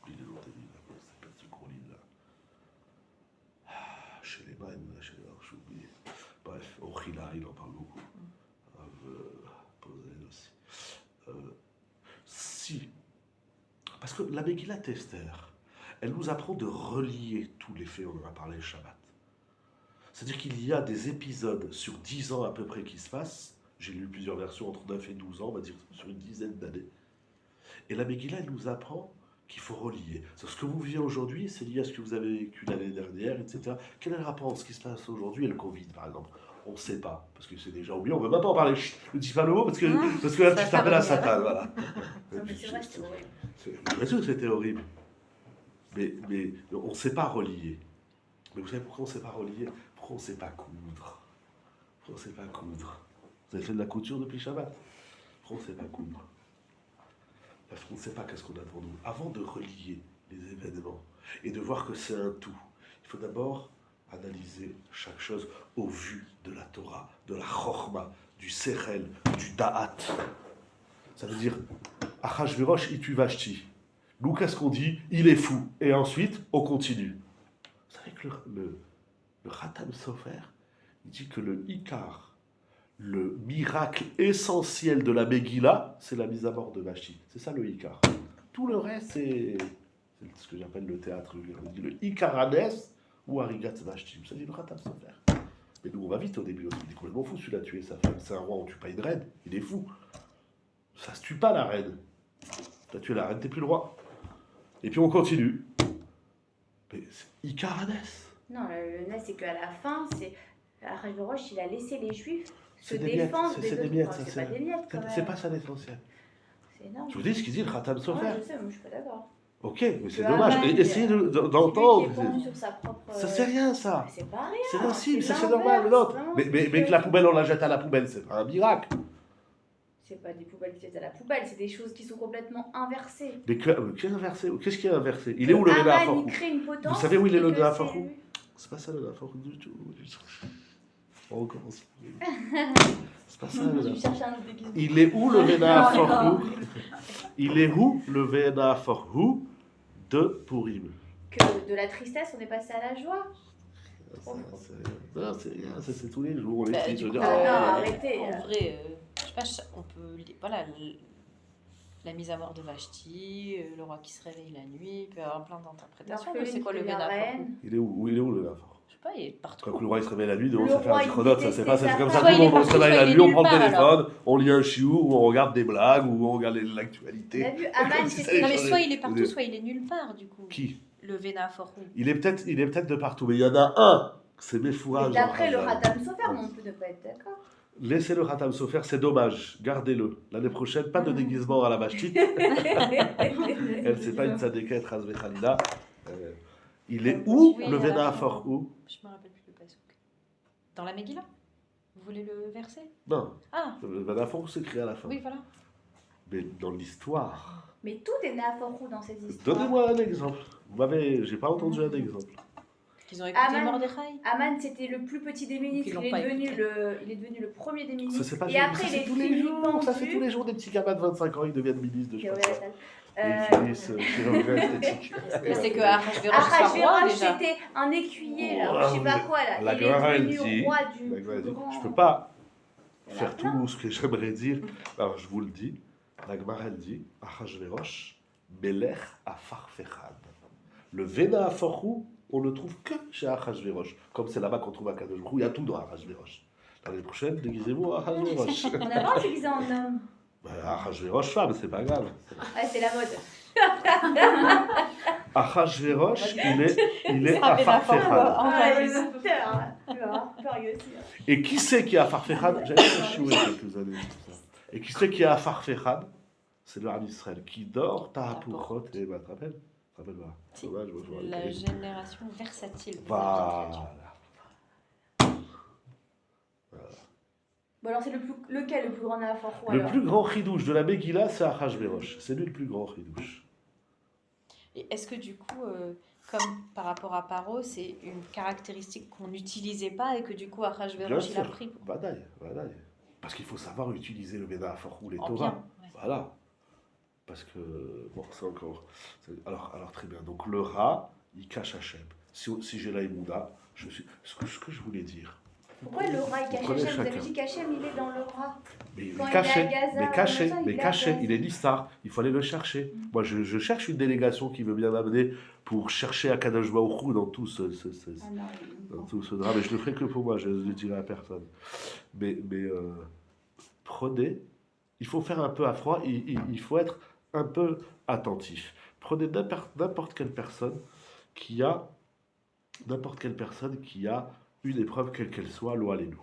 Il est l'autre livre, comment ça s'appelle ce gros livre là? Chez les Maïm, chez les j'ai oublié. Bref, Ochila, il en parle beaucoup. Pozel aussi. Si. Parce que la Megillat Esther, elle nous apprend de relier tous les faits, on en a parlé le Shabbat. C'est-à-dire qu'il y a des épisodes sur 10 ans à peu près qui se passent. J'ai lu plusieurs versions entre 9 et 12 ans, on va dire sur une dizaine d'années. Et la Megillah, elle nous apprend qu'il faut relier. Ce que vous vivez aujourd'hui, c'est lié à ce que vous avez vécu l'année dernière, etc. Quel est le rapport entre ce qui se passe aujourd'hui et le Covid, par exemple? On ne sait pas, parce que c'est déjà oublié, on ne veut même pas en parler. Ne dis pas le mot, parce que là, tu t'appelles à Satan, voilà. Non, mais c'est vrai, c'était horrible. Bien sûr que c'était horrible. Mais on ne sait pas relier. Mais vous savez pourquoi on ne sait pas relier? Pourquoi on ne sait pas coudre? Pourquoi on ne sait pas coudre? Vous avez fait de la couture depuis Shabbat? Pourquoi on ne sait pas coudre? Parce qu'on ne sait pas qu'est-ce qu'on a devant nous. Avant de relier les événements et de voir que c'est un tout, il faut d'abord analyser chaque chose au vu de la Torah, de la Chochma, du Sechel, du Da'at. Ça veut dire, Achashverosh itu vashti. Nous, qu'est-ce qu'on dit? Il est fou. Et ensuite, on continue. Vous savez que le Khatam Sofer, il dit que le Ikar, le miracle essentiel de la Megillah, c'est la mise à mort de Vashti. C'est ça le Ikar. Tout le reste, c'est ce que j'appelle le théâtre. On dit le Ikaranes ou Arigat Vashti. Ça dit le Khatam Sofer. Mais nous, on va vite au début. Il est complètement fou, celui-là, tuer sa femme. C'est un roi, on ne tue pas une reine. Il est fou. Ça se tue pas, la reine. Tu as tué la reine, t'es plus le roi. Et puis on continue. Mais c'est Ikaranes. Non, le net, c'est qu'à la fin, c'est Achashverosh, il a laissé les Juifs se C'est des miettes, défendre c'est des des autres. miettes, Enfin, ça, c'est pas des miettes, quand même. C'est pas ça l'essentiel. C'est énorme. Je vous dis ce qu'il dit le Khatam Sofer. Ouais, je sais, mais je suis pas d'accord. Ok, mais c'est Que dommage. Haman, Essayez C'est lui d'entendre. qui est pendu sur sa propre. Ça c'est rien, ça. C'est pas rien. C'est insigne, ça c'est l'inverse, normal. L'autre. vraiment, Mais que la poubelle, on la jette à la poubelle, c'est pas un miracle. C'est pas des poubelles qui jettent à la poubelle, c'est des choses qui sont complètement inversées. Mais qu'est-ce inversé? Qu'est-ce qui est inversé? Il est où le Léna Haman, Forou? il crée une potence. Vous savez où il est et le que Léna c'est Forou? lui. C'est pas ça le Léna Forou du tout. On recommence. C'est pas ça le Je Léna. cherche un autre déguisement. Il est où le Léna Forou? Il est où le Léna Forou de Purim? Que de la tristesse, on est passé à la joie. Non, c'est rien, ça, c'est tous les jours. On est Bah, triste, du je veux coup, dire, Ah non, oh, arrêtez. En vrai, je sais pas, on peut. Voilà, la mise à mort de Vashti, le roi qui se réveille la nuit, il peut y avoir plein d'interprétations. Mais c'est quoi le L'orpheline qui devient Vénafort? reine. Il est où le Léna Forou? Je sais pas, il est partout. Quand le roi il se réveille la nuit, on Le se fait un roi, il zichronot, ça c'est pas, détestait c'est comme sa ça, femme. tout le monde on se Soit il est réveille la parti, nuit, soit on il est prend le nulle part, téléphone, on lit un chiou, ou on regarde des blagues, ou on regarde On a l'actualité. vu Haman, Si ça c'était. Non, mais J'en ai- soit il est partout, soit il est nulle part, du coup. Qui? Le Vénafort. Il est peut-être de partout, mais il y en a un C'est Et Mefourage. d'après le Khatam Sofer, on peut ne pas être d'accord. Laissez le Khatam Sofer, c'est dommage. Gardez-le. L'année prochaine, pas de déguisement à la Vashti. Elle, c'est pas une tzadékette, Razvé Khalila. Il est où Oui, le à la Véna fin. fort où? Je me rappelle plus le passouk. Dans la Megillah. Vous voulez le verset? Non, Ah, le Véna fort c'est écrit à la fin. oui, voilà. Mais dans l'histoire. Mais tout est Naforou dans ces histoires. Donnez-moi un exemple. J'ai pas entendu un exemple. Ils ont écouté Aman. Mordechai. Aman, c'était le plus petit des ministres. Ils l'ont Il est pas devenu écouté. il est devenu le premier des Ça, ministres. c'est pas Et juste- après, ça, il c'est est tous les jours. Ça, c'est pendu. tous les jours des petits gamins de 25 ans, ils deviennent ministres de Ok, je sais ouais, pas quoi. ça. Et ils finissent chirurgien esthétique. Mais c'est que Ahasverosh soit roi Ahasverosh, déjà. c'était un écuyer, là, Oh, je sais pas oui. quoi, là. La Il Gemara, est elle devenu dit- roi du La Gemara plus dit, grand. je peux pas Il y en a faire plein. tout ce que j'aimerais dire. Alors, je vous le dis. La Gemara, elle dit Ahasverosh, Melech Afarfechad. Le Véna Aforou, on le trouve que chez Ahasverosh. Comme c'est là-bas qu'on trouve à Kadosh Baruch Hu, il y a tout dans Ahasverosh. L'année prochaine, déguisez-vous à Ahasverosh. On n'a pas déguisé en homme. Ahasverosh femme, c'est pas grave. Ouais, c'est la mode. Ahasverosh, il est Ça fait la Afarfechad. forme. Ouais, ils ont peur, hein. Tu vois, peur, lui aussi. hein. Et qui c'est qui est Afarfechad? J'avais fait chier il y a quelques années. tout ça. Et qui c'est qui est Afarfechad? C'est le Ham Israël qui dort, Tahapuchot, et bah, tu te rappelles? Tu te rappelles pas? Si. Dommage, je me souviens. La génération versatile. Voilà. Bon, alors, c'est lequel le plus grand Naforou Le alors plus grand chidouche de la Megillah, c'est Achashverosh. C'est lui le plus grand chidouche. Et est-ce que du coup, comme par rapport à Paro, c'est une caractéristique qu'on n'utilisait pas et que du coup Bien Ahasverosh il a sûr. pris Vadaï. Parce qu'il faut savoir utiliser le Véda ou les en Torah. bien. Ouais. Voilà. Parce que, bon, c'est encore. Alors, très bien. Donc, le Ra, il cache Hachem. Si j'ai la Emouna, ce que je voulais dire. Pourquoi le rat il cache Prenez Hachem? Vous avez chacun. dit qu'Hachem il est dans le rat. Mais Quand il est caché, à Gaza, mais caché, machin, mais il est à caché, Gaza. il est Nissar, il faut aller le chercher. Moi, je cherche une délégation qui veut bien m'amener pour chercher Akadosh Baruch Hu dans tout Ah non, dans tout ce drame. Mais je le ferai que pour moi, je ne le dirai à personne. Mais prenez, il faut faire un peu à froid, il faut être un peu attentif. Prenez n'importe quelle personne qui a une épreuve, quelle qu'elle soit, l'eau allez nous.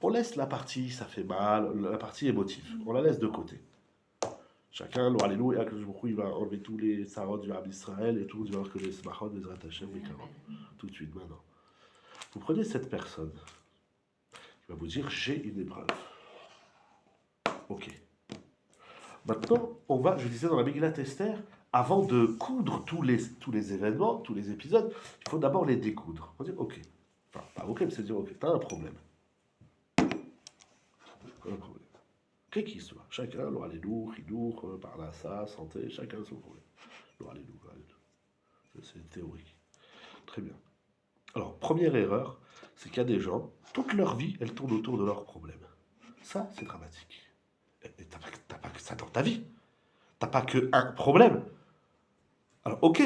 On laisse la partie, ça fait mal, la partie émotive, on la laisse de côté. Chacun, l'eau allez nous, et Akadosh Baruch Hu, il va enlever tous les sarot du Ham Israël et tout, du que les smachot, les Zrat Hashem, les Karon. Tout de suite, maintenant. Vous prenez cette personne, qui va vous dire, j'ai une épreuve. Ok. Maintenant, je disais dans la Megillat Esther, avant de coudre tous les événements, tous les épisodes, il faut d'abord les découdre. On va dire, ok. Enfin, pas ok, mais c'est dire, ok, t'as un problème. Quel qu'il soit. Chacun, l'or alléluia, chidour, parnassa, santé, chacun son problème. L'or alléluia. C'est théorique. Très bien. Alors, première erreur, c'est qu'il y a des gens, toute leur vie, elles tournent autour de leurs problèmes. Ça, c'est dramatique. Et t'as pas que ça dans ta vie. T'as pas que un problème. Alors, ok,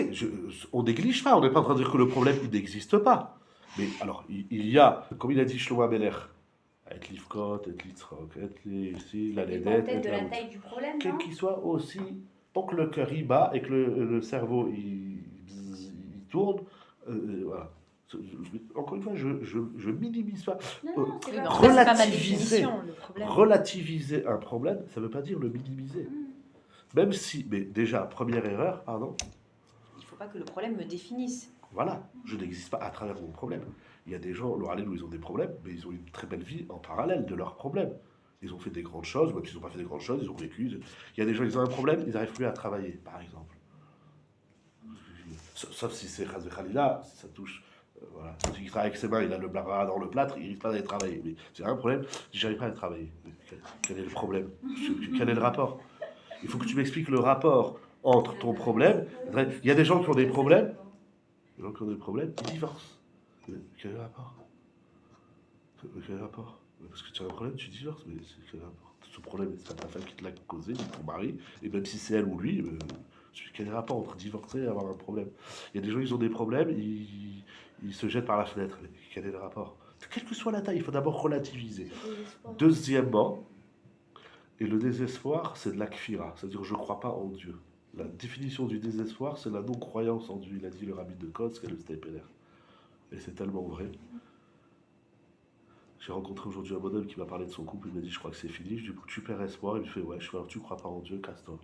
on néglige pas, on n'est pas en train de dire que le problème, il n'existe pas. Mais alors, il y a, comme il a dit Shlomo Amelech, être l'Ifkot, être l'Itzrok, être ici, la Il Lédette, peut-être être de la la Route. taille du problème, Quel non qu'il soit aussi, tant que le cœur y bat et que le cerveau il tourne, voilà. Encore une fois, je minimise pas. Non, non, c'est Oui, pas mais en vrai. fait, c'est pas ma Relativiser. définition, le problème. Relativiser un problème, ça ne veut pas dire le minimiser. Mm. Même si, mais déjà, première erreur, pardon, Il ne faut pas que le problème me définisse. voilà, je n'existe pas à travers mon problème. Il y a des gens, leur allée où ils ont des problèmes, mais ils ont une très belle vie en parallèle de leurs problèmes. Ils ont fait des grandes choses, même s'ils n'ont pas fait des grandes choses, ils ont vécu. Il y a des gens, ils ont un problème, ils n'arrivent plus à travailler, par exemple. Sauf si c'est Chaz Khalila, si ça touche. Voilà. Si il travaille avec ses mains, il a le blabla dans le plâtre, il n'arrive pas à aller travailler. Mais c'est un problème, j'arrive pas à aller travailler. Mais quel est le problème? Quel est le rapport? Il faut que tu m'expliques le rapport entre ton problème. Il y a des gens qui ont des problèmes, ils divorcent. Quel est le rapport? Quel est le rapport? Parce que tu as un problème, tu divorces, mais c'est quel rapport? Ce problème, c'est pas ta femme qui te l'a causé, ni ton mari, et même si c'est elle ou lui, quel est le rapport entre divorcer et avoir un problème? Il y a des gens, ils ont des problèmes, ils se jettent par la fenêtre. Mais quel est le rapport? Quelle que soit la taille, il faut d'abord relativiser. Deuxièmement, et le désespoir, c'est de la kfira, c'est-à-dire je ne crois pas en Dieu. La définition du désespoir, c'est la non-croyance en Dieu. Il a dit le rabbi de Kotz, qui est le Steipeler. Et c'est tellement vrai. J'ai rencontré aujourd'hui un bonhomme qui m'a parlé de son couple, il m'a dit je crois que c'est fini, je lui dis tu perds espoir, il me fait ouais, je fais alors tu crois pas en Dieu, casse-toi.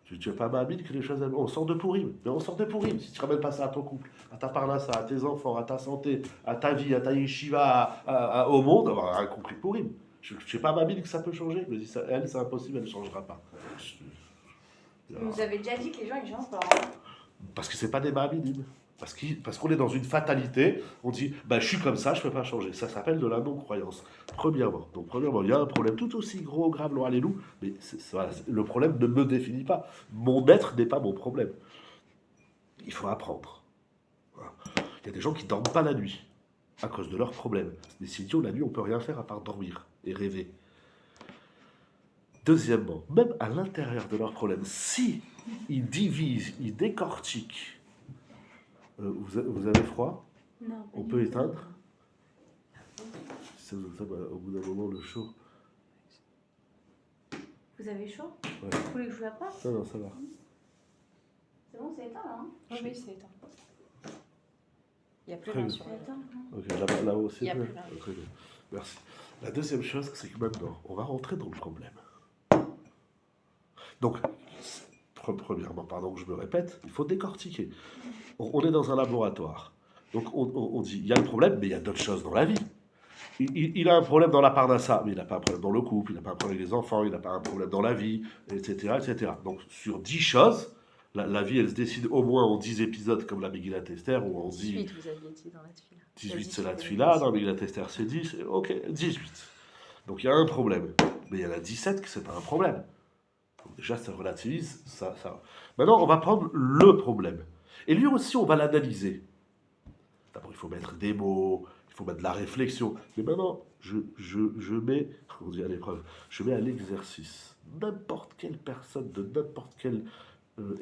Je lui dis tu es pas ma que les choses on sort de pourri, mais on sort de pourri, si tu ramènes pas ça à ton couple, à ta parnassa, à tes enfants, à ta santé, à ta vie, à ta yeshiva, au monde, on va avoir un couple pourri. Je sais pas ma que ça peut changer, il me dit ça, elle c'est impossible, elle ne changera pas. Vous nous avez déjà dit que les gens ils changent pas. Parce que c'est pas des babines. Parce qu'on est dans une fatalité, on dit bah, je suis comme ça, je ne peux pas changer. Ça s'appelle de la non-croyance. Premièrement, il y a un problème tout aussi gros, grave, loin, alléluia, mais voilà, le problème ne me définit pas. Mon être n'est pas mon problème. Il faut apprendre. Voilà. Il y a des gens qui ne dorment pas la nuit à cause de leurs problèmes. Mais c'est idiot, la nuit, on ne peut rien faire à part dormir et rêver. Deuxièmement, même à l'intérieur de leurs problèmes, si ils divisent, ils décortiquent. Vous avez froid? Non. On peut éteindre? Ça, au bout d'un moment, le chaud. Vous avez chaud? Ouais. Vous voulez que je vous apporte? Non, ça va. C'est bon, c'est éteint là, hein? Oui, c'est éteint. Il n'y a plus Très rien bien. sur C'est éteint, hein? Ok, là aussi. Il y a plus rien. Très bien. Merci. La deuxième chose, c'est que maintenant, on va rentrer dans le problème. Donc, premièrement, pardon que je me répète, il faut décortiquer. On est dans un laboratoire. Donc, on dit, il y a le problème, mais il y a d'autres choses dans la vie. Il a un problème dans la parnassa, mais il n'a pas un problème dans le couple, il n'a pas un problème avec les enfants, il n'a pas un problème dans la vie, etc. etc. Donc, sur 10 choses, la vie, elle se décide au moins en 10 épisodes, comme la Megillat Esther, ou en 18, vous aviez dit dans la tefila. 18, c'est la tefila, dans la Megillat Esther, c'est 10, ok, 18. Donc, il y a un problème. Mais il y en a 17 que ce n'est pas un problème. Donc, déjà, ça relativise. Ça. Maintenant, on va prendre le problème. Et lui aussi, on va l'analyser. D'abord, il faut mettre des mots, il faut mettre de la réflexion. Mais maintenant, je mets, on dit à l'épreuve, je mets à l'exercice n'importe quelle personne de n'importe quelle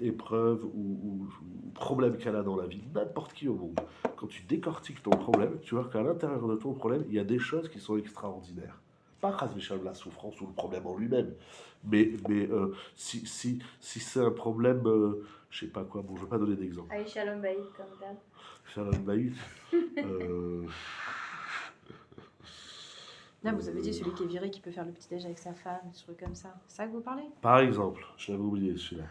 épreuve ou problème qu'elle a dans la vie, n'importe qui au monde. Quand tu décortiques ton problème, tu vois qu'à l'intérieur de ton problème, il y a des choses qui sont extraordinaires. Pas la souffrance ou le problème en lui-même, mais si c'est un problème, je sais pas quoi, bon, je ne veux pas donner d'exemple. Allez, shalom baïk, comme d'hab. Shalom Baït. Là, vous avez dit celui qui est viré, qui peut faire le petit-déj avec sa femme, des trucs comme ça. C'est ça que vous parlez? Par exemple, je l'avais oublié celui-là.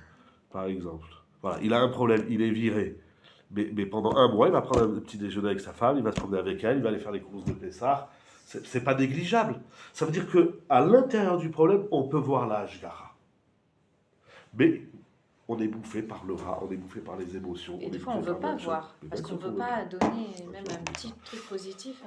Par exemple, voilà, il a un problème, il est viré. Mais pendant un mois, il va prendre un petit déjeuner avec sa femme, il va se promener avec elle, il va aller faire les courses de Pessah. C'est pas négligeable. Ça veut dire qu'à l'intérieur du problème, on peut voir la Hashgacha. Mais on est bouffé par le rat, on est bouffé par les émotions. Et des est fois, on ne bouffé veut par pas plein de voir. choses. Mais Parce bien qu'on ne sûr veut qu'on pas veut donner Bien même sûr un qu'on petit veut truc positif.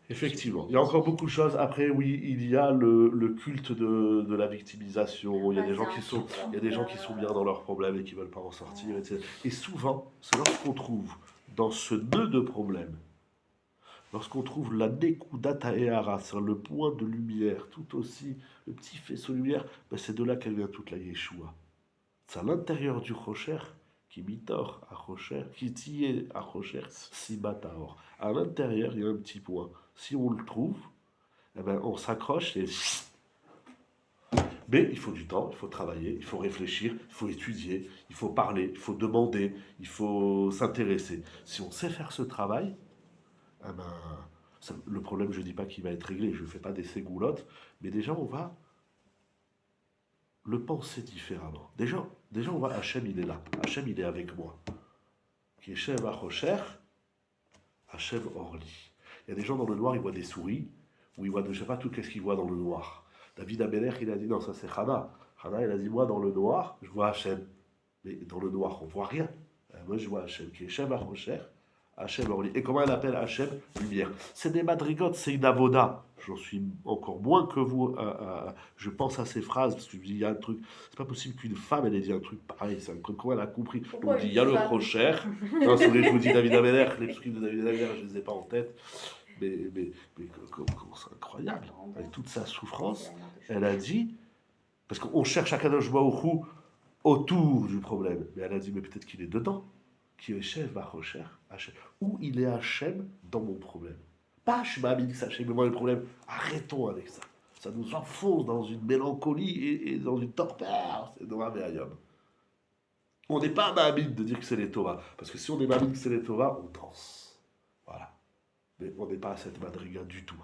Effectivement, il y a encore beaucoup de choses. Après, oui, il y a le culte de la victimisation. Il y a des gens qui sont, il y a des gens qui sont bien dans leurs problèmes et qui ne veulent pas en sortir, etc. Et souvent, c'est lorsqu'on trouve dans ce nœud de problème, lorsqu'on trouve la Nekudata Ehara, c'est le point de lumière, tout aussi, le petit faisceau de lumière, ben c'est de là qu'elle vient toute la Yeshua. C'est à l'intérieur du Rocher qui mitor à Rocher, qui tient à Rocher, si bataor. À l'intérieur, il y a un petit point. Si on le trouve, eh ben, on s'accroche et... Mais il faut du temps, il faut travailler, il faut réfléchir, il faut étudier, il faut parler, il faut demander, il faut s'intéresser. Si on sait faire ce travail, eh ben, le problème, je ne dis pas qu'il va être réglé, je ne fais pas des ségoulottes, mais déjà, on va le penser différemment. Déjà on va, Hachem, il est là. Hachem, il est avec moi. Qui est Hachem Achocher, Hachem Orli. Il y a des gens dans le noir, ils voient des souris, ou ils voient, je ne sais pas tout qu'est-ce qu'ils voient dans le noir. David Amelech, il a dit, non, ça c'est Hana. Hana, il a dit, moi, dans le noir, je vois Hachem. Mais dans le noir, on ne voit rien. Moi, je vois Hachem, qui est Hachem Achocher, Hachem Orli. Et comment elle appelle Hachem? Lumière. C'est des madrigotes, c'est une avoda. J'en suis encore moins que vous. Je pense à ces phrases, parce que je dis, il y a un truc. C'est pas possible qu'une femme, elle ait dit un truc pareil. C'est un truc, comment elle a compris. Pourquoi Donc, il y a le Rocher. Non, c'est vrai, je vous dis David Amelech, les trucs de David Amelech, je ne les ai pas en tête. Mais c'est incroyable. Avec toute sa souffrance, elle a dit, parce qu'on cherche à Kadosh Baruch Hu autour du problème. Mais elle a dit, mais peut-être qu'il est dedans. Qui est chef Bachocher, Hachem. Où il est Hachem dans mon problème. Pas je m'habille que Hachem, mais moi le problème. Arrêtons avec ça. Ça nous enfonce dans une mélancolie et dans une torpeur. C'est Noah Merayom. On n'est pas Mahamid de dire que c'est les Torah. Parce que si on est Mahamid que c'est les Torah, on danse. Voilà. Mais on n'est pas à cette madriga du tout.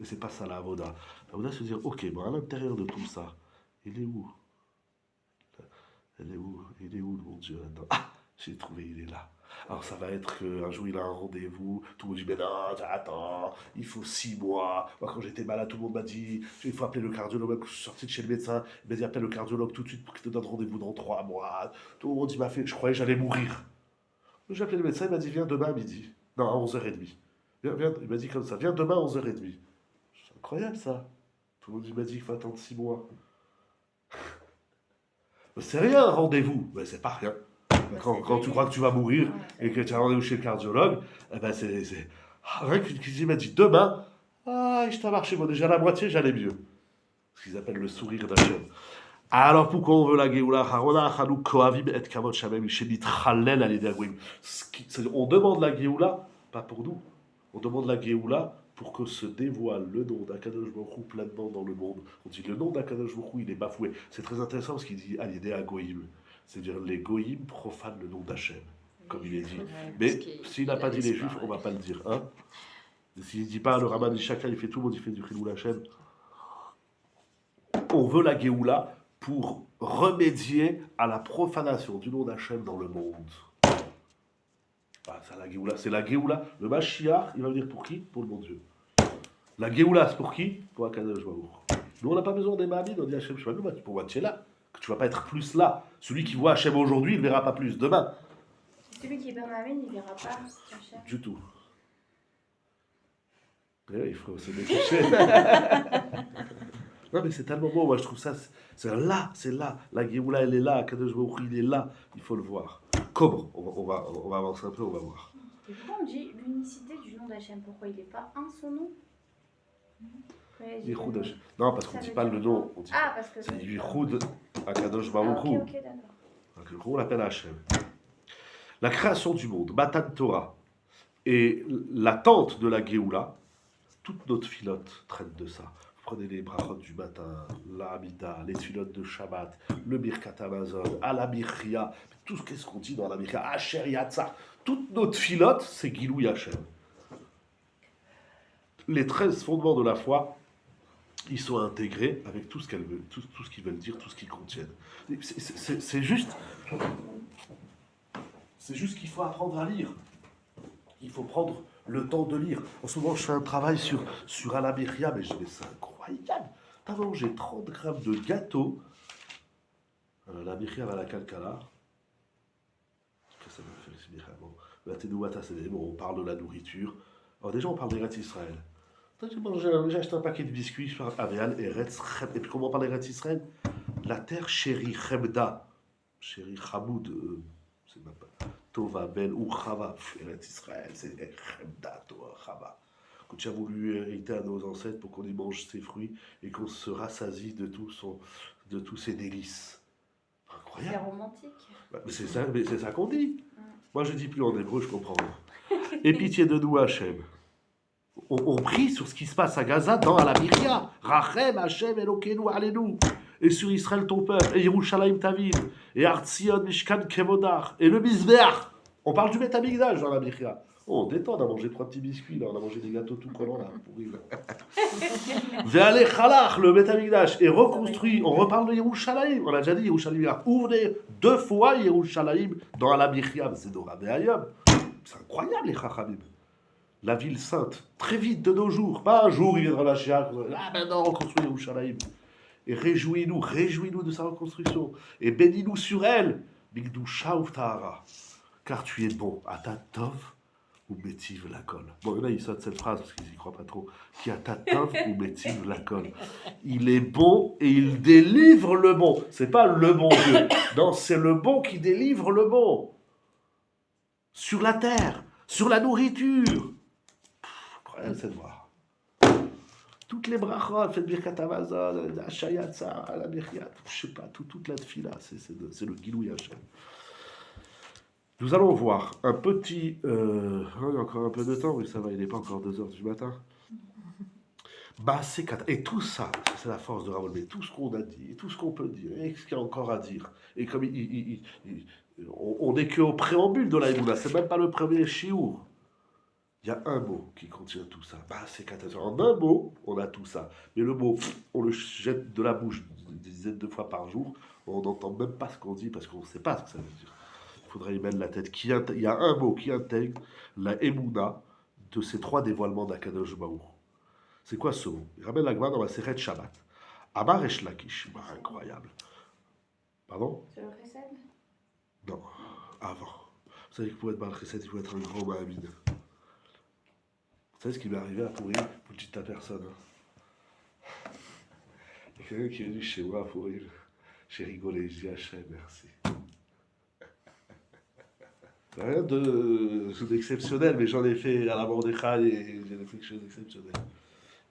Et c'est pas ça la avoda. La avoda, c'est de dire, ok, bon, à l'intérieur de tout ça, il est où? Elle est où? Il est où, mon Dieu, là-dedans? Ah, j'ai trouvé, il est là. Alors ça va être qu'un jour il a un rendez-vous, tout le monde dit mais non, attends, il faut 6 mois. Moi quand j'étais malade, tout le monde m'a dit il faut appeler le cardiologue. Quand je suis sorti de chez le médecin, il m'a dit appelle le cardiologue tout de suite pour qu'il te donne rendez-vous dans 3 mois. Tout le monde il m'a fait, je croyais que j'allais mourir. J'ai appelé le médecin, il m'a dit viens demain à midi. Non, à 11h30. Viens, il m'a dit comme ça, viens demain à 11h30. C'est incroyable ça. Tout le monde il m'a dit qu'il faut attendre 6 mois. C'est rien un rendez-vous, mais c'est pas rien. Quand tu crois que tu vas mourir et que tu as rendez-vous chez le cardiologue, eh ben c'est... Ah, rien qu'il m'a dit demain, ah, je t'ai marché, moi déjà à la moitié, j'allais mieux. Ce qu'ils appellent le sourire d'Hachem. Alors pourquoi on veut la Géoula? On demande la Géoula, pas pour nous. On demande la Géoula pour que se dévoile le nom d'Akadosh Baruch Hu pleinement dans le monde. On dit le nom d'Akadosh Baruch Hu, il est bafoué. C'est très intéressant parce qu'il dit Alidé à Goïm. C'est-à-dire les Goïm profanent le nom d'Hachem, comme il est dit. Mais s'il n'a pas dit les Juifs, on ne va pas le dire. Hein, s'il ne dit pas le Raman Ishaka, il fait tout le monde, il fait du Chilou Hachem. On veut la Géoula pour remédier à la profanation du nom d'Hachem dans le monde. Ah, c'est la Géoula. Le Mashiach, il va venir pour qui? Pour le bon Dieu. La Géoula, c'est pour qui? Pour Akadosh Baruch Hu. Nous, on n'a pas besoin des Mahamid, on dit Hachem Shemanu, pour moi, tu es là. Que tu ne vas pas être plus là. Celui qui voit Hachem aujourd'hui, il ne verra pas plus demain. Celui qui est pas Mahamid, il ne verra pas Hachem. Du tout. Et il faut se découcher. Non, mais c'est tellement beau, moi je trouve ça, c'est là. La Géoula, elle est là, Akadosh Baruch Hu, il est là, il faut le voir. Comment? On va avancer un peu, on va voir. Et pourquoi on dit l'unicité du nom d'Hachem? Pourquoi il n'est pas un son nom? Yichud Hachem. Non, parce qu'on ne dit pas le nom, on dit parce que c'est Yichud Akadosh Baruch Hu. Ok, d'accord. Donc, on l'appelle Hachem. La création du monde, Matan Torah, et l'attente de la Géoula, toute notre filote traite de ça. Vous prenez les brachot du matin, la Hamida, les filotes de Shabbat, le Birkat Hamazon, Ala Birchia, tout ce qu'est-ce qu'on dit dans la Birchia, Asher Yatzar, toute notre filote, c'est Gilou Hachem. Les 13 fondements de la foi, ils sont intégrés avec tout ce qu'elles veulent, tout ce qu'ils veulent dire, tout ce qu'ils contiennent. C'est juste qu'il faut apprendre à lire. Il faut prendre le temps de lire. En ce moment, je fais un travail sur Alabiria, mais c'est incroyable. T'as mangé 30 grammes de gâteau. Alabiria à la calcala. Qu'est-ce que ça me fait expliquer? La Tédouata, c'est bon, on parle de la nourriture. Alors déjà, on parle d'Eretz Israël. J'ai acheté un paquet de biscuits sur Avéal, Eretz Chem. Et puis comment on parle d'Eretz Israël? La terre chérie Chemda. Chérie Chamoud. C'est même pas. Tova, Ben ou Chava, Eretz Israël, c'est Chemda, Tova, Chava. Quand tu as voulu hériter à nos ancêtres pour qu'on y mange ses fruits et qu'on se rassasie de tous ses délices. Incroyable. C'est romantique. Bah, mais c'est ça qu'on dit. Moi, je dis plus en hébreu, je comprends. Et pitié de nous, Hachem. On prie sur ce qui se passe à Gaza dans Alabiria. Rachem, Hachem, Elokeinu, Alenu. Et sur Israël ton peuple, et Yerushalayim ta ville, et Artzion, Mishkan, Kevodar, et le Mizbeach. On parle du Beth Amikdash dans la Bichia. Oh, on détend, on a mangé 3 petits biscuits, là, on a mangé des gâteaux tout collants, là, pourris, là. Ve'aleh Chalach, le Beth Amikdash, est reconstruit, on reparle de Yerushalayim, on a déjà dit Yerushalayim, ouvrez 2 fois Yerushalayim dans la Bichia, c'est Dora Be'ayom. C'est incroyable, les Chachamim. La ville sainte, très vite de nos jours, pas un jour il viendra la Shia, maintenant on construit Yerushalayim. Et réjouis-nous de sa reconstruction. Et bénis-nous sur elle. Bigdusha ou Tahara. Car tu es bon. Atatov ou Métiv Lakol. Bon, là, ils sautent cette phrase parce qu'ils n'y croient pas trop. Qui Atatov ou Métiv Lakol. Il est bon et il délivre le bon. C'est pas le bon Dieu. Non, c'est le bon qui délivre le bon. Sur la terre, sur la nourriture. Incroyable cette voix. Toutes les brachot, faites Birkat Hamazon, Ashayatza, la Birkat, je sais pas, toute la tfila, c'est le Gilou Hachem. Nous allons voir un petit... il y a encore un peu de temps, oui ça va, il n'est pas encore 2h du matin. Et tout ça, c'est la force de Raoul, mais tout ce qu'on a dit, et tout ce qu'on peut dire, et ce qu'il y a encore à dire, et comme on n'est qu'au préambule de la Emouna, c'est même pas le premier chiour. Il y a un mot qui contient tout ça. Bah, c'est catastrophique. En un mot, on a tout ça. Mais le mot, on le jette de la bouche des dizaines de fois par jour. On n'entend même pas ce qu'on dit parce qu'on ne sait pas ce que ça veut dire. Il faudrait y mettre la tête. Il y a un mot qui intègre la émouna de ces trois dévoilements d'Akadosh Baruch. C'est quoi ce mot? Il ramène la Gemara dans la Seret Shabbat. Amar Esh Lakish. Bah, incroyable. Pardon? C'est le Chesed? Non, avant. Vous savez que pour être Baal Chesed, il faut être un grand Mahamid. Vous savez ce qui m'est arrivé à Pourim? Vous le dites à personne. Hein. Il y a quelqu'un qui est venu chez moi à Pourim. J'ai rigolé, j'ai dit Hachem, merci. Rien d'exceptionnel, mais j'en ai fait à la Mordechai et j'ai fait quelque chose d'exceptionnel.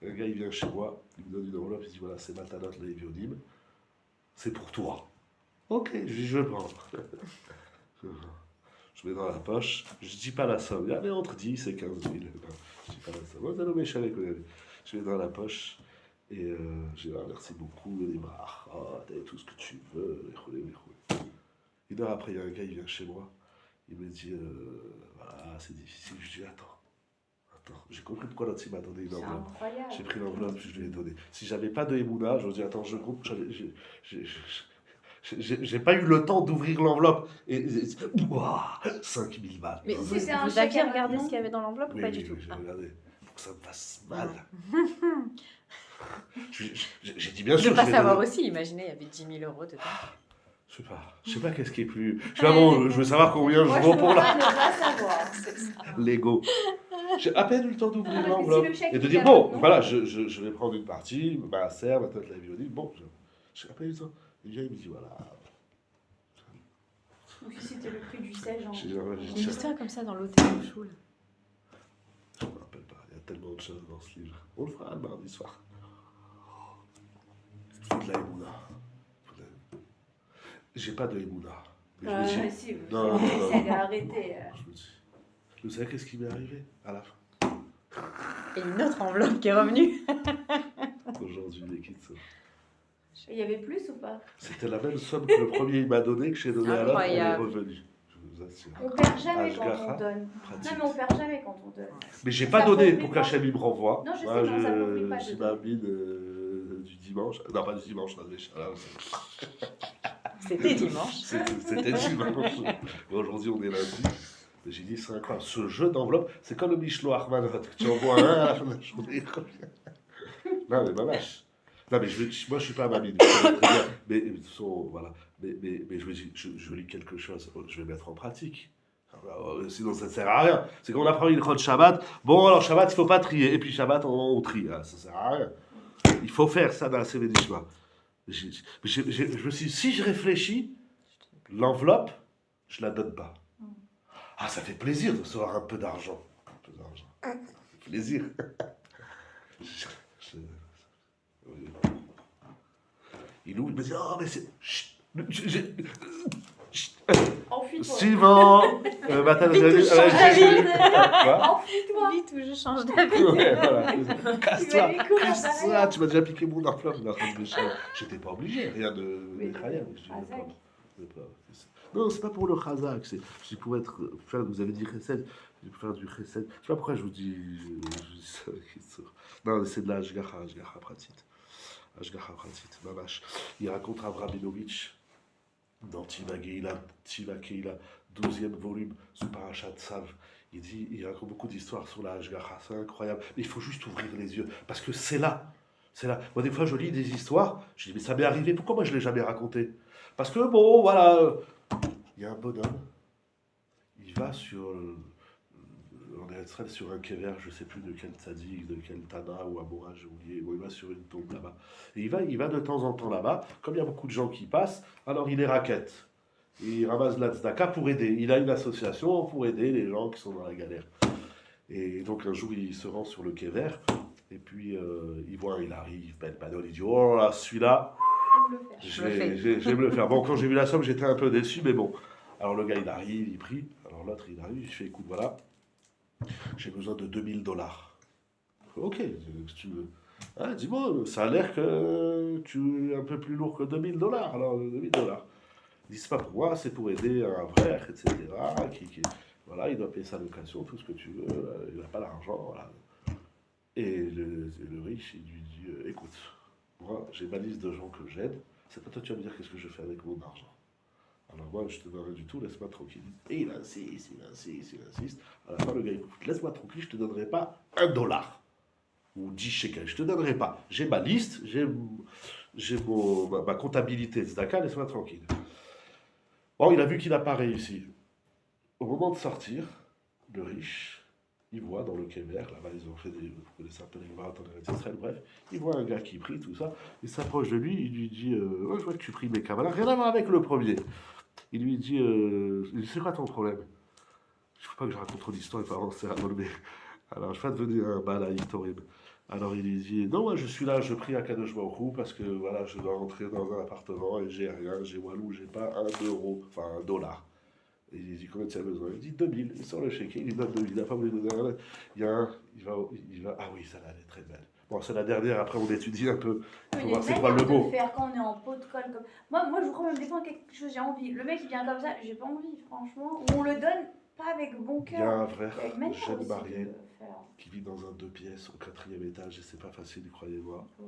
Un gars, il vient chez moi, il me donne une enveloppe, il dit voilà, c'est Matanot Lévionim, c'est pour toi. Ok, je dis je le prends. Je mets dans la poche, je dis pas la somme. Il y avait entre 10 et 15 000. Non, je dis pas la somme. Moi, le méchant avec je mets dans la poche et je dis merci beaucoup, les barres. Oh, t'as tout ce que tu veux, les roulés, les roulés. Une heure après, il y a un gars, il vient chez moi. Il me dit voilà, c'est difficile. Je dis attends. J'ai compris pourquoi l'autre il m'a donné une C'est enveloppe. incroyable. J'ai pris l'enveloppe, je lui ai donné. Si j'avais pas de Emouna, je me dis attends, je groupe, j'ai pas eu le temps d'ouvrir l'enveloppe. Et 5 000 balles. Mais Si vous, c'est un vous chèque aviez à regardé maintenant. ce qu'il y avait dans l'enveloppe ou Oui, pas oui, du tout? j'ai Ah. regardé. Pour que ça me fasse mal. J'ai dit bien sûr. De pas je l'ai savoir donné. aussi, imaginez, il y avait 10 000 euros dedans. Je sais pas qu'est-ce qui est plus. Je sais pas, bon, je veux savoir combien Moi, je je vaux ne pour veux la. pas ne pas savoir. C'est ça. Lego. J'ai à peine eu le temps d'ouvrir Ah, parce que si l'enveloppe le chèque et de il dire a bon, maintenant- voilà, je vais prendre une partie, ma sœur, ma tante la violine. Bon, j'ai à peine eu le temps. Il vient, il me dit voilà. Ou si c'était le prix du siège. J'ai dit, Une histoire comme ça dans l'hôtel de Choule. je me rappelle pas, il y a tellement de choses dans ce livre. On le fera le mardi soir. Il faut de la Emouna. J'ai pas de Emouna. Mais je me dis, Si, Non, non, non. c'est arrêté. je me dis, vous savez qu'est-ce qui m'est arrivé à la fin? Et une autre enveloppe qui est revenue. Aujourd'hui, les kids. Il y avait plus ou pas? C'était la même somme que le premier il m'a donné, que j'ai donné à l'autre, elle est Incroyable. revenue. Je vous assure. On perd jamais quand Ashgaha, on donne. pratique. Non, mais on perd jamais quand on donne. Mais j'ai Ça pas donné produit pour pas. qu'Hachem il me renvoie. Non, je sais, Moi, non, ça produit pas j'ai de ma mine du dimanche. Non, pas du dimanche, là, C'était dimanche. C'était dimanche. Mais aujourd'hui, on est lundi. Mais j'ai dit, c'est incroyable. Ce jeu d'enveloppe, c'est comme le Michelot Armanot. Tu envoies un à la fin de la journée, il revient. Non, mais ma vache. Non, mais moi, je suis pas à ma mine. Je connais très bien. Mais, de toute façon, voilà. Mais je me dis, je lis quelque chose, je vais mettre en pratique. Sinon, ça ne sert à rien. C'est qu'on apprend une Shabbat. Bon, alors Shabbat, il ne faut pas trier. Et puis Shabbat, on trie. Ça ne sert à rien. Il faut faire ça dans la Sévédishma. Je me suis dit, si je réfléchis, l'enveloppe, je la donne pas. Ah, ça fait plaisir de recevoir un peu d'argent. Un peu d'argent. Ça fait plaisir. Oui. Il ouvre, il me dit, oh, mais c'est... Chut, Enfuis-toi. Suivant. Matin, Vite, j'ai- je change d'avis. Quoi? Enfuis-toi. Vite ou je change d'avis. Ouais, voilà. Tu vas Casse-toi, lui courir casse-toi, derrière. tu m'as déjà piqué mon enveloppe. Non, j'étais pas obligé, rien de Mais incroyable. Je dis, Razak. non, c'est pas pour le Khazak, c'est pour faire, vous avez dit Chesed, pour faire du Chesed. Je sais pas pourquoi je vous dis ça. Non, c'est de la Ashgaha Pratit. Ashgaha Pratit, Mamash. Il raconte Avraham Abinovitch dans Tiva Keila, 12e volume, sous Parashat Tzav. Il raconte beaucoup d'histoires sur la Ashgaha, c'est incroyable. Mais il faut juste ouvrir les yeux, parce que c'est là. C'est là. Moi, des fois, je lis des histoires, je dis, mais ça m'est arrivé, pourquoi moi je ne l'ai jamais raconté? Parce que, bon, voilà, il y a un bonhomme, il va en Israël, sur un kever, je ne sais plus de quel tzaddik, de quel Tana ou Amora, j'ai oublié, bon, il va sur une tombe là-bas. Et il va de temps en temps là-bas, comme il y a beaucoup de gens qui passent, alors il les raquette. Et il ramasse la tzedaka pour aider. Il a une association pour aider les gens qui sont dans la galère. Et donc un jour, il se rend sur le kever, et puis il arrive, Ben Padol, il dit, oh là, celui-là, Faut le faire. je vais me le faire. Bon, quand j'ai vu la somme, j'étais un peu déçu, mais bon. Alors le gars, il arrive, il prie. Alors l'autre, il arrive, il fait, écoute, voilà, j'ai besoin de $2000. Ok, si tu veux. Ah, dis-moi, ça a l'air que tu es un peu plus lourd que $2000. Alors, $2000. Il dit, c'est pas pour moi, c'est pour aider un frère, etc. Voilà, il doit payer sa location, tout ce que tu veux, il n'a pas d'argent, voilà. Et le riche, il lui dit, écoute, moi, j'ai ma liste de gens que j'aide, c'est pas toi qui vas me dire qu'est-ce que je fais avec mon argent. Alors moi, je te donnerai du tout, laisse-moi tranquille. Et il insiste, il insiste, il insiste. À la fin, le gars, écoute, laisse-moi tranquille, je te donnerai pas $1 ou 10 shekels, je te donnerai pas. J'ai ma liste, j'ai ma comptabilité de Zdaka, laisse-moi tranquille. Bon, il a vu qu'il n'a pas réussi. Au moment de sortir, le riche, il voit dans le Kémer, là-bas ils ont fait des, vous connaissez un peu les Gemara en Israël, bref, il voit un gars qui prie, tout ça, il s'approche de lui, il lui dit, ouais, je vois que tu pries mes Kabbalah, rien à voir avec le premier. Il lui dit, c'est quoi ton problème? Je ne veux pas que je raconte trop d'histoire, il faut avancer à relever. Alors, je vais devenir un balaït horrible. Alors, il lui dit, non, moi je suis là, je prie à Kadosh Baruch Hu, parce que voilà, je dois rentrer dans un appartement et j'ai rien, j'ai walou, j'ai pas €1, enfin $1. Et il dit, combien tu as besoin? Il dit 2000. Il sort le chèque, il lui donne 2000. Il n'a pas voulu donner rien. Il va. Ah oui, ça là, elle est très belle. Bon, c'est la dernière, après on étudie un peu. Il faut Mais voir les c'est quoi le mecs mot. de faire quand on est en pot de colle comme. Moi je vous crois, même des fois quelque chose j'ai envie. Le mec il vient comme ça, j'ai pas envie, franchement. Ou on le donne pas avec bon Il y a cœur. un frère, Il y a une manière Jeanne aussi Marielle, de faire. qui vit dans un 2 pièces au 4e étage, et c'est pas facile, croyez-moi. Ouais.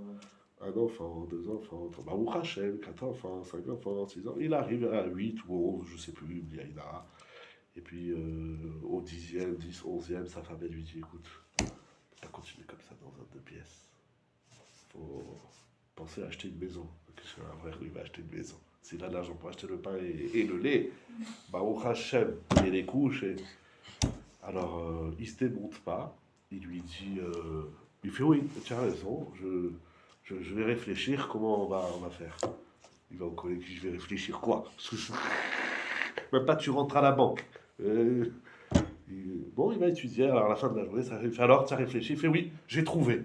Un enfant, 2 enfants, Baruch Hashem, 4 enfants, 5 enfants, 6 ans. Il arrive à 8 ou 11, je sais plus, Bliaïda. Et puis au 10e, 10, 11e, sa femme elle lui dit, écoute, tu peux pas continuer comme ça dans un 2 pièces. Faut penser à acheter une maison. Qu'est-ce qu'un frère, il va acheter une maison? S'il a de l'argent pour acheter le pain et le lait, Baruch Hashem, et les couches. Alors, il se démonte pas. Il lui dit, il fait oui, tu as raison, je vais réfléchir comment on va faire. Il va au collègue, je vais réfléchir quoi? Même pas tu rentres à la banque. Bon, il va étudier, alors à la fin de la journée, ça fait alors, tu as réfléchi, il fait oui, j'ai trouvé.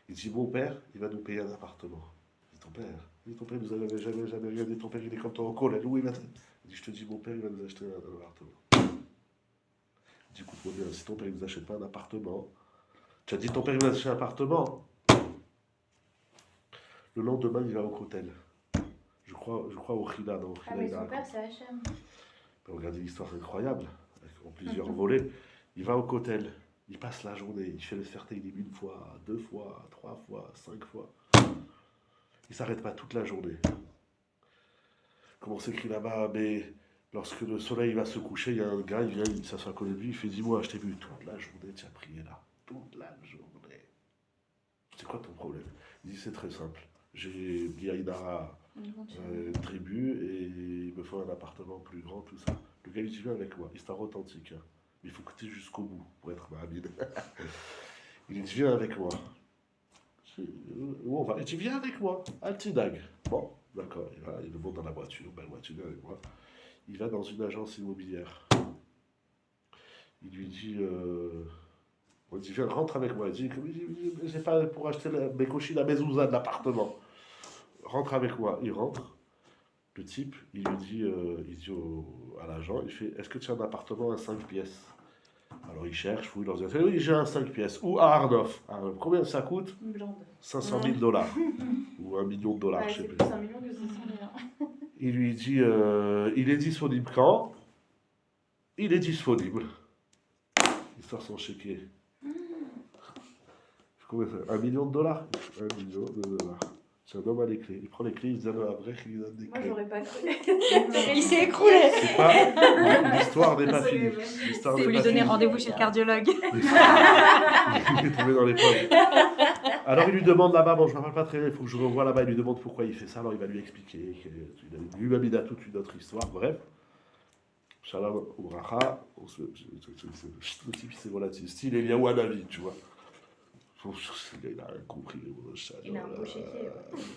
Il dit, mon père, il va nous payer un appartement. Il dit, ton père, vous avez jamais regardé, ton père, il est comme toi au collège, où il va Il dit, je te dis, mon père, il va nous acheter un appartement. Il dit, écoute-moi bien, si ton père, il nous achète pas un appartement, tu as dit, ton père, il va nous acheter un appartement. Le lendemain, il va au Kotel. Je crois au Chila, non, au Ah Chila, mais il a son un père c'est Hachem. Regardez l'histoire incroyable, en plusieurs volets. Il va au Kotel, il passe la journée, il fait le Sefer Teilim 1 fois, 2 fois, 3 fois, 5 fois. Il s'arrête pas toute la journée. Comment c'est écrit là-bas? Mais lorsque le soleil va se coucher, il y a un gars, il vient, il s'assoit à côté de lui, il fait, dis-moi, je t'ai vu toute la journée, tu as prié là. Toute la journée. C'est quoi ton problème? Il dit, c'est très simple. J'ai Bliaïdara, tribu, et il me faut un appartement plus grand, tout ça. Le gars, il dit, viens avec moi, histoire authentique. Hein. Mais il faut que tu ailles jusqu'au bout pour être Mahamid. Il dit, viens avec moi. Où on va? Il dit, viens avec moi, Altidag. Bon, d'accord, il le monte dans la voiture, belle voiture, viens avec moi. Il va dans une agence immobilière. Il lui dit, on dit, viens, rentre avec moi. Il dit, j'ai pas pour acheter mes cochines à mezouza de l'appartement. Rentre avec moi. Il rentre. Le type, il lui dit, à l'agent, il fait, est-ce que tu as un appartement à 5 pièces? Alors il cherche, fouille dans un... Oui, j'ai un 5 pièces. Ou à Arnoff. Combien ça coûte? Une blonde. 500 000 $. Ou $1 million, Ouais, je sais c'est plus. plus 1 million que 500 000. Il lui dit, il est disponible quand? Il est disponible. Il sort son chéquier. Combien ça? $1 million? $1 million. C'est un homme à les clés. Il prend les clés, il se donne à un vrai qui lui donne des Moi clés. j'aurais pas cru. Il s'est écroulé. C'est pas... L'histoire n'est pas Ça, finie. c'est- L'histoire Il n'est faut lui pas donner finie. rendez-vous chez le cardiologue. Il est tombé dans les pommes. Alors il lui demande là-bas, bon je ne me rappelle pas très bien, il faut que je revoie là-bas, il lui demande pourquoi il fait ça, alors il va lui expliquer, lui-même il a toute une autre histoire, bref. Shalom Ouracha, le type il s'est volatile, style Eliaou Hanavi, tu vois. Il a rien compris. Il a un beau chéquier. Ouais.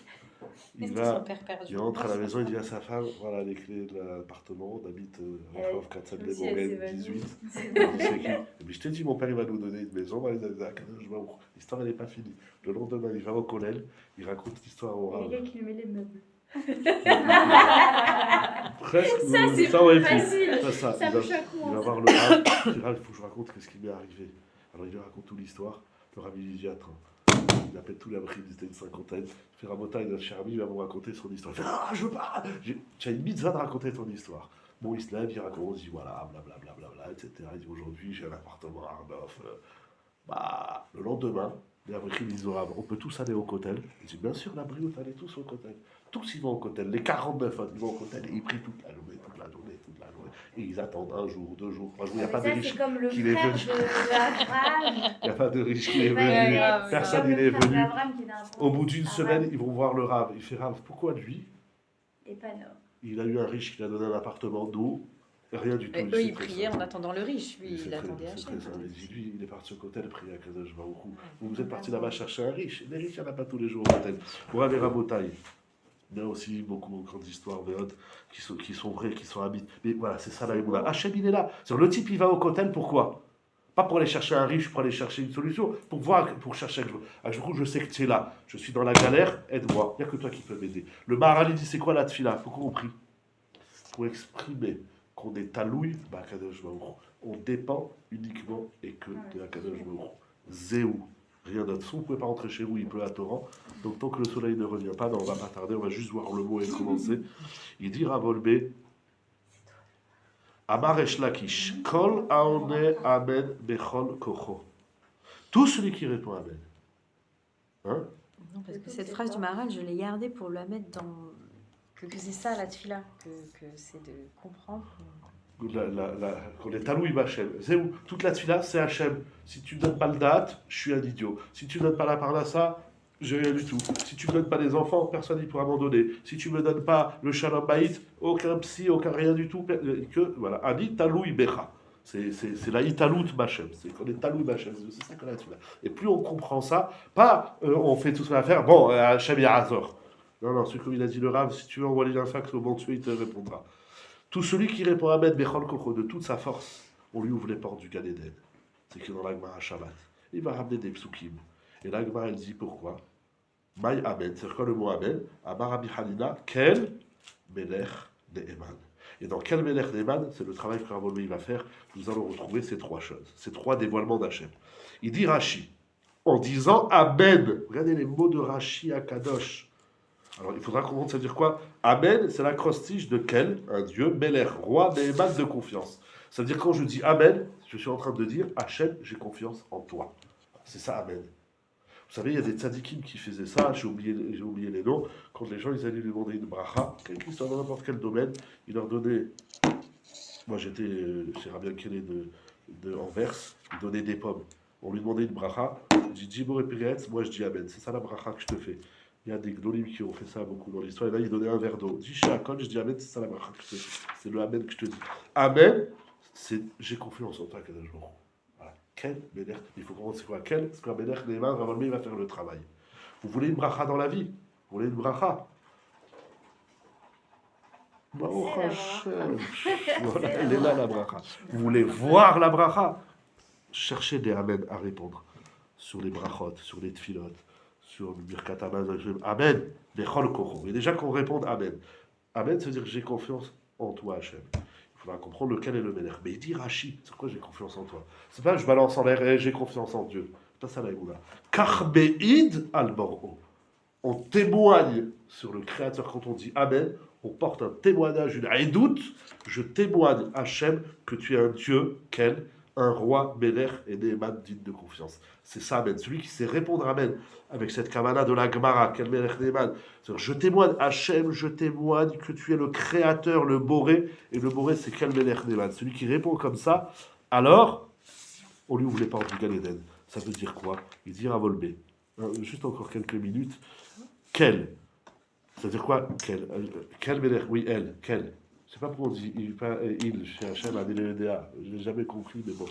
Il C'était va, son père perdu. il rentre à la maison, il dit à sa femme, voilà les clés de l'appartement, on habite Rehov 4 Comme si elle Morgan s'évanouit. 18. Il dit, c'est qui? Et puis je t'ai dit, mon père il va nous donner une maison, l'histoire elle n'est pas finie. Le lendemain, il va au collège, il raconte l'histoire au Et Rav. les gars qui lui met les meubles. Presque, Ça c'est ça aurait pu. facile. Ça, Ça il me va, choque il va moins. voir le Rav, il dit, Rav, il faut que je raconte ce qui m'est arrivé. Alors il lui raconte toute l'histoire, le Rav il dit, attends. Il appelle tous les abris, ils étaient une cinquantaine. Il fait Rabotai, notre cher ami, il va vous raconter son histoire. Il fait, ah, je veux pas. Tu as une mitzvah de raconter ton histoire. Bon, il se lève, il raconte, il dit voilà, blablabla, etc. Il dit aujourd'hui, j'ai un appartement à Ardoff. Bah, le lendemain, les Abrichim disent au Rav, on peut tous aller au Kotel. Il dit bien sûr, la brioute, allez tous au Kotel. Tous ils vont au Kotel, les 49 ils vont au Kotel et ils prient toute la journée, toute la journée, toute la journée. Et ils attendent un jour, 2 jours, 3 jours. Il n'y a Mais pas de ça, riche c'est comme le qui est frère venu. d'Abraham. Il n'y a pas de riche qui est C'est pas venu. grave, Personne c'est comme n'est le frère venu. d'Abraham qui est d'un Au bout d'une Abraham. semaine, ils vont voir le Rav. Il fait Rav, pourquoi lui, Et pas non. il a eu un riche qui lui a donné un appartement d'eau, rien du tout. Et Il eux, sait ils très priaient simple. en attendant le riche. Lui, C'est il très- attendait c'est Hachem. très simple. Il dit, lui, il est parti au Kotel, prier à Kadosh Baruch Hu. Vous êtes parti là-bas chercher un riche. Les riches, il n'y en a pas tous les jours au Kotel. Voilà les rabotailles. Il y a aussi beaucoup de grandes histoires qui sont vraies, qui sont habites. Mais voilà, c'est ça la Emouna. Hachem, il est là. Le type, il va au Kotel, pourquoi? Pas pour aller chercher un riche, pour aller chercher une solution, pour voir, pour chercher quelque chose. Du coup, je sais que tu es là. Je suis dans la galère, aide-moi. Il n'y a que toi qui peux m'aider. Le Maharal, il dit, c'est quoi la tfila? Pourquoi on prie? Pour exprimer qu'on est talouille, bah, Kadosh Baruch Hu. On dépend uniquement et que de la Kadosh Baruch Hu. Zéou. Rien d'autre. Si vous ne pouvez pas rentrer chez vous, il pleut à torrent. Donc tant que le soleil ne revient pas, non, on ne va pas tarder, on va juste voir le mot et commencer. Il dit Ravolbe, Amar Esh Lakish, Kol Aone Amen Bechol Kocho. Tout celui qui répond Amen. Hein? Non, parce que cette phrase du Maharal, je l'ai gardée pour la mettre dans... Que c'est ça la tfila, que c'est de comprendre. Qu'on est talouille Hachem. C'est où? Toute la tfila, c'est Hachem. Si tu ne donnes pas le date, je suis un idiot. Si tu ne donnes pas la parnassa, j'ai rien du tout. Si tu ne me donnes pas les enfants, personne ne pourra m'en donner. Si tu ne me donnes pas le shalom baït, aucun psy, aucun rien du tout. Voilà. Ani talouille becha. C'est la italout Hachem. C'est qu'on est talouille Hachem. C'est ça qu'on a tfila. Et plus on comprend ça, pas on fait tout ce qu'on a à faire, bon, Hachem Yazor. Non, non, c'est comme il a dit le Rav, si tu veux envoyer un fax au bon Dieu, il te répondra. Tout celui qui répond à Amen Bechol Kocho de toute sa force, on lui ouvre les portes du Gan Eden. C'est écrit dans l'Agmara Shabbat. Il va ramener des psukim. Et l'Agmara, elle dit pourquoi? Maï Amen. C'est quoi le mot Amen? Amar Rabbi Hanina, Kel Melech Ne'eman. Et dans Kel Melech Ne'eman, c'est le travail que Rav Olmei va faire. Nous allons retrouver ces trois choses, ces trois dévoilements d'Hachem. Il dit Rashi, en disant Amen. Regardez les mots de Rashi à Kadosh. Alors, il faudra comprendre, ça veut dire quoi? Amen, c'est l'acrostiche de quel? Un Dieu, Melech, roi, Ne'eman de confiance. Ça veut dire quand je dis Amen, je suis en train de dire Hachem, j'ai confiance en toi. C'est ça, Amen. Vous savez, il y a des tzadikim qui faisaient ça, j'ai oublié les noms, quand les gens ils allaient lui demander une bracha, quel qu'il soit dans n'importe quel domaine, il leur donnait. Moi j'étais chez Rabbi Akele de Anvers, il donnait des pommes. On lui demandait une bracha, il dit Djibor et Piretz, moi je dis Amen, c'est ça la bracha que je te fais. Il y a des gnolim qui ont fait ça beaucoup dans l'histoire. Et là, il donnait un verre d'eau. Dis Shakol, je dis Amen, c'est ça la bracha que je te dis. C'est le Amen que je te dis. Amen, c'est j'ai confiance en toi, Kadosh Baruch Hu. Voilà. Ken, Béner, il faut comprendre c'est quoi Ken, c'est quoi Béner, Neeman, Rav Olmei va faire le travail. Vous voulez une bracha dans la vie? Vous voulez une bracha? Baruch Hashem. Voilà, elle est là la bracha. Vous voulez voir la bracha? Cherchez des Amen à répondre sur les brachot, sur les tfilot, sur le Birkat Hamazon, Amen, Bechol Kocho. Et déjà qu'on réponde Amen. Amen, ça veut dire que j'ai confiance en toi, Hachem. Il faudra comprendre lequel est le Melech. Mais il dit Rashi, c'est quoi j'ai confiance en toi? C'est pas je balance en l'air et j'ai confiance en Dieu. C'est pas ça la Emouna. Karbeid al-Bor'o. On témoigne sur le Créateur quand on dit Amen. On porte un témoignage, une haïdoute. Je témoigne, Hachem, que tu es un Dieu, quel? Un roi, Melech et Ne'eman digne de confiance. C'est ça, Amen. Celui qui sait répondre Amen avec cette kamana de la Gemara, quel Melech Ne'eman. Je témoigne, Hachem, je témoigne que tu es le créateur, le Boré. Et le Boré, c'est quel Melech Ne'eman. Celui qui répond comme ça, alors, on lui ouvre les portes du Gan Eden. Ça veut dire quoi? Il dit Rav Olmei. Juste encore quelques minutes. Quel? Ça veut dire quoi? Quel Melech? Oui, elle. Quel? Je ne sais pas pourquoi on dit il chez Hachem, Adélédéa. Je n'ai jamais compris, mais bon.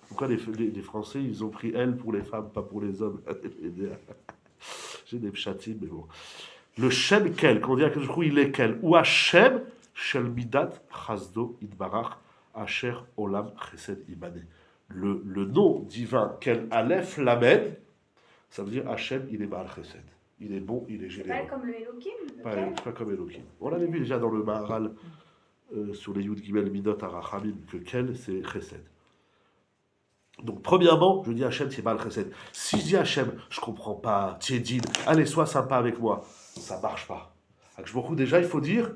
Pourquoi les Français, ils ont pris elle pour les femmes, pas pour les hommes? J'ai des pchatim, mais bon. Le Shem Kel, quand on dit à quelque chose, il est Kel. Ou Hachem, Shel Midat, Chazdo, Idbarach, Asher, Olam, Chesed, Ibane. Le nom divin Kel, Aleph, Lamed, ça veut dire Hachem, il est Baal Chesed. Il est bon, il est généreux. Pas comme le Elohim. Pas comme Elohim. On l'avait vu déjà dans le Maharal sur les Yud Gimel Midot Arachamim que Kel, c'est Chesed. Donc, premièrement, je dis Hachem, c'est Baal Chesed. Si je dis Hachem, je comprends pas, Tiedine, allez, sois sympa avec moi, ça marche pas. Déjà, il faut dire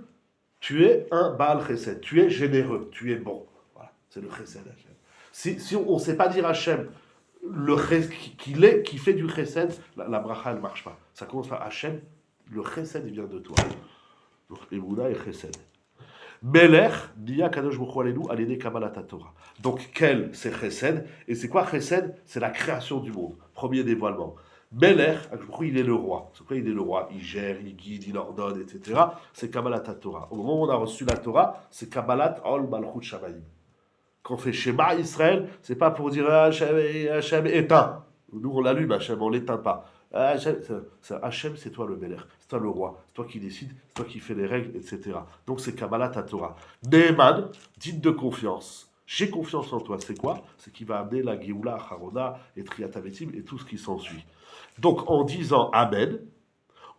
Tu es un Baal Chesed, tu es généreux, tu es bon. Voilà, c'est le Chesed Hachem. Si on ne sait pas dire Hachem qui fait du Chesed, la bracha elle ne marche pas. Ça commence par Hachem, le Chesed il vient de toi. Donc Emouna et Chesed. Melech, Diya Kadosh Baruch Hu Aleinu, Alidei Kabbalat Torah. Donc, quel c'est Chesed? Et c'est quoi Chesed? C'est la création du monde. Premier dévoilement. Melech, il est le roi. C'est quoi il est le roi? Il gère, il guide, il ordonne, etc. C'est Kabbalat Torah. Au moment où on a reçu la Torah, c'est Kabbalat Ol Malchut Shamayim. Quand on fait Shema Israël, c'est pas pour dire Hachem éteint. Nous on l'allume, Hachem, on l'éteint pas. Hachem, c'est toi le Melech, c'est toi le roi, c'est toi qui décides, c'est toi qui fais les règles, etc. Donc c'est Kabbalat Torah. Neheman, dites de confiance. J'ai confiance en toi. C'est quoi? C'est qui va amener la Géoula, Harona, et Triatavetim et tout ce qui s'ensuit. Donc en disant Amen,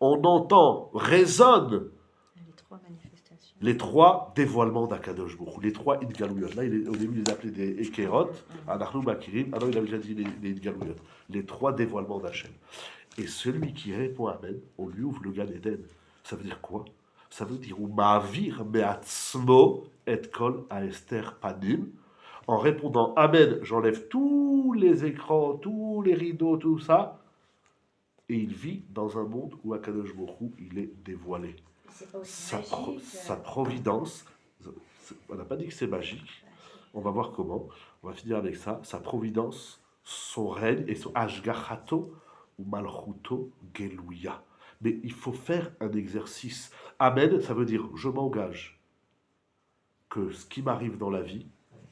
on entend, résonne Les trois manifestations. les trois dévoilements d'Akadosh Baruch Hu, les trois Idgalouyot. Là, au début, il les appelait des Ekerot, Anachnu Makirim, alors il avait déjà dit les Idgalouyot. Les trois dévoilements d'Hachem. Et celui qui répond Amen, on lui ouvre le Gan Eden. Ça veut dire quoi? Ça veut dire Ma'avir me'atzmo et kol aester panim. En répondant Amen, j'enlève tous les écrans, tous les rideaux, tout ça. Et il vit dans un monde où Akadosh Baruch Hu, il est dévoilé. C'est pas aussi Sa, magique. sa providence, on n'a pas dit que c'est magique. On va voir comment. On va finir avec ça. Sa providence, son règne et son ashgachato ou malchuto gelouya. Mais il faut faire un exercice. Amen, ça veut dire je m'engage que ce qui m'arrive dans la vie,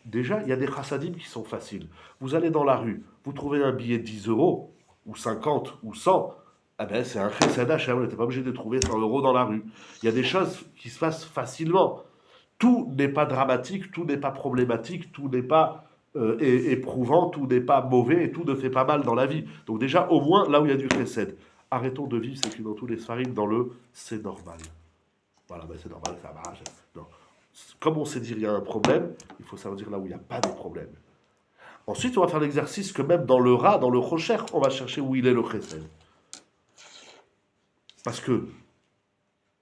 déjà, il y a des chassadim qui sont faciles. Vous allez dans la rue, vous trouvez un billet de 10 euros, ou 50, ou 100, ah ben c'est un chesed Hachem, vous n'êtes pas obligé de trouver 100 euros dans la rue. Il y a des choses qui se passent facilement. Tout n'est pas dramatique, tout n'est pas problématique, tout n'est pas éprouvant, tout n'est pas mauvais, et tout ne fait pas mal dans la vie. Donc déjà, au moins, là où il y a du chesed, arrêtons de vivre, c'est que dans tous les sfarim, dans le « c'est normal ». Voilà, ben c'est normal, ça marche. Non. Comme on sait dire il y a un problème, il faut savoir dire là où il n'y a pas de problème. Ensuite, on va faire l'exercice que même dans le Ra, dans le Rocher, on va chercher où il est le chesed. Parce que,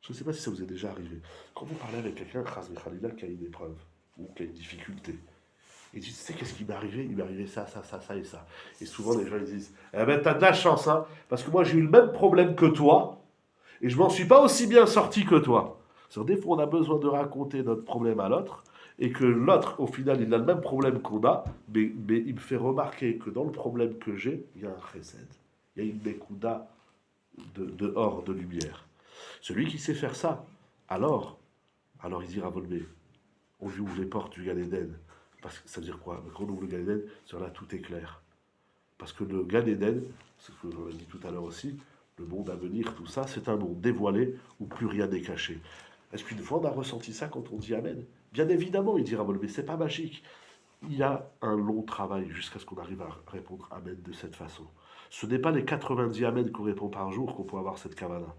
je ne sais pas si ça vous est déjà arrivé, quand vous parlez avec quelqu'un, Chas Khalila, qui a une épreuve, ou qui a une difficulté, il dit, tu sais qu'est-ce qui m'est arrivé? Il m'est arrivé ça, ça, ça, ça et ça. Et souvent, les gens ils disent, eh ben, t'as de la chance, hein, parce que moi, j'ai eu le même problème que toi, et je m'en suis pas aussi bien sorti que toi. C'est-à-dire, des fois, on a besoin de raconter notre problème à l'autre, et que l'autre, au final, il a le même problème qu'on a, mais il me fait remarquer que dans le problème que j'ai, il y a un chesed, il y a une nekouda de or, de lumière. Celui qui sait faire ça, alors il dira Volmé, on lui ouvre les portes du Gan Eden. Parce que ça veut dire quoi? Quand on ouvre le Gan Eden, sur là tout est clair. Parce que le Gan Eden, c'est ce que j'en ai dit tout à l'heure aussi, le monde à venir, tout ça, c'est un monde dévoilé où plus rien n'est caché. Est-ce qu'une fois on a ressenti ça quand on dit Amen? Bien évidemment, il dira Volmé, c'est pas magique. Il y a un long travail jusqu'à ce qu'on arrive à répondre Amen de cette façon. Ce n'est pas les 90 Amen qu'on répond par jour qu'on peut avoir cette kavana.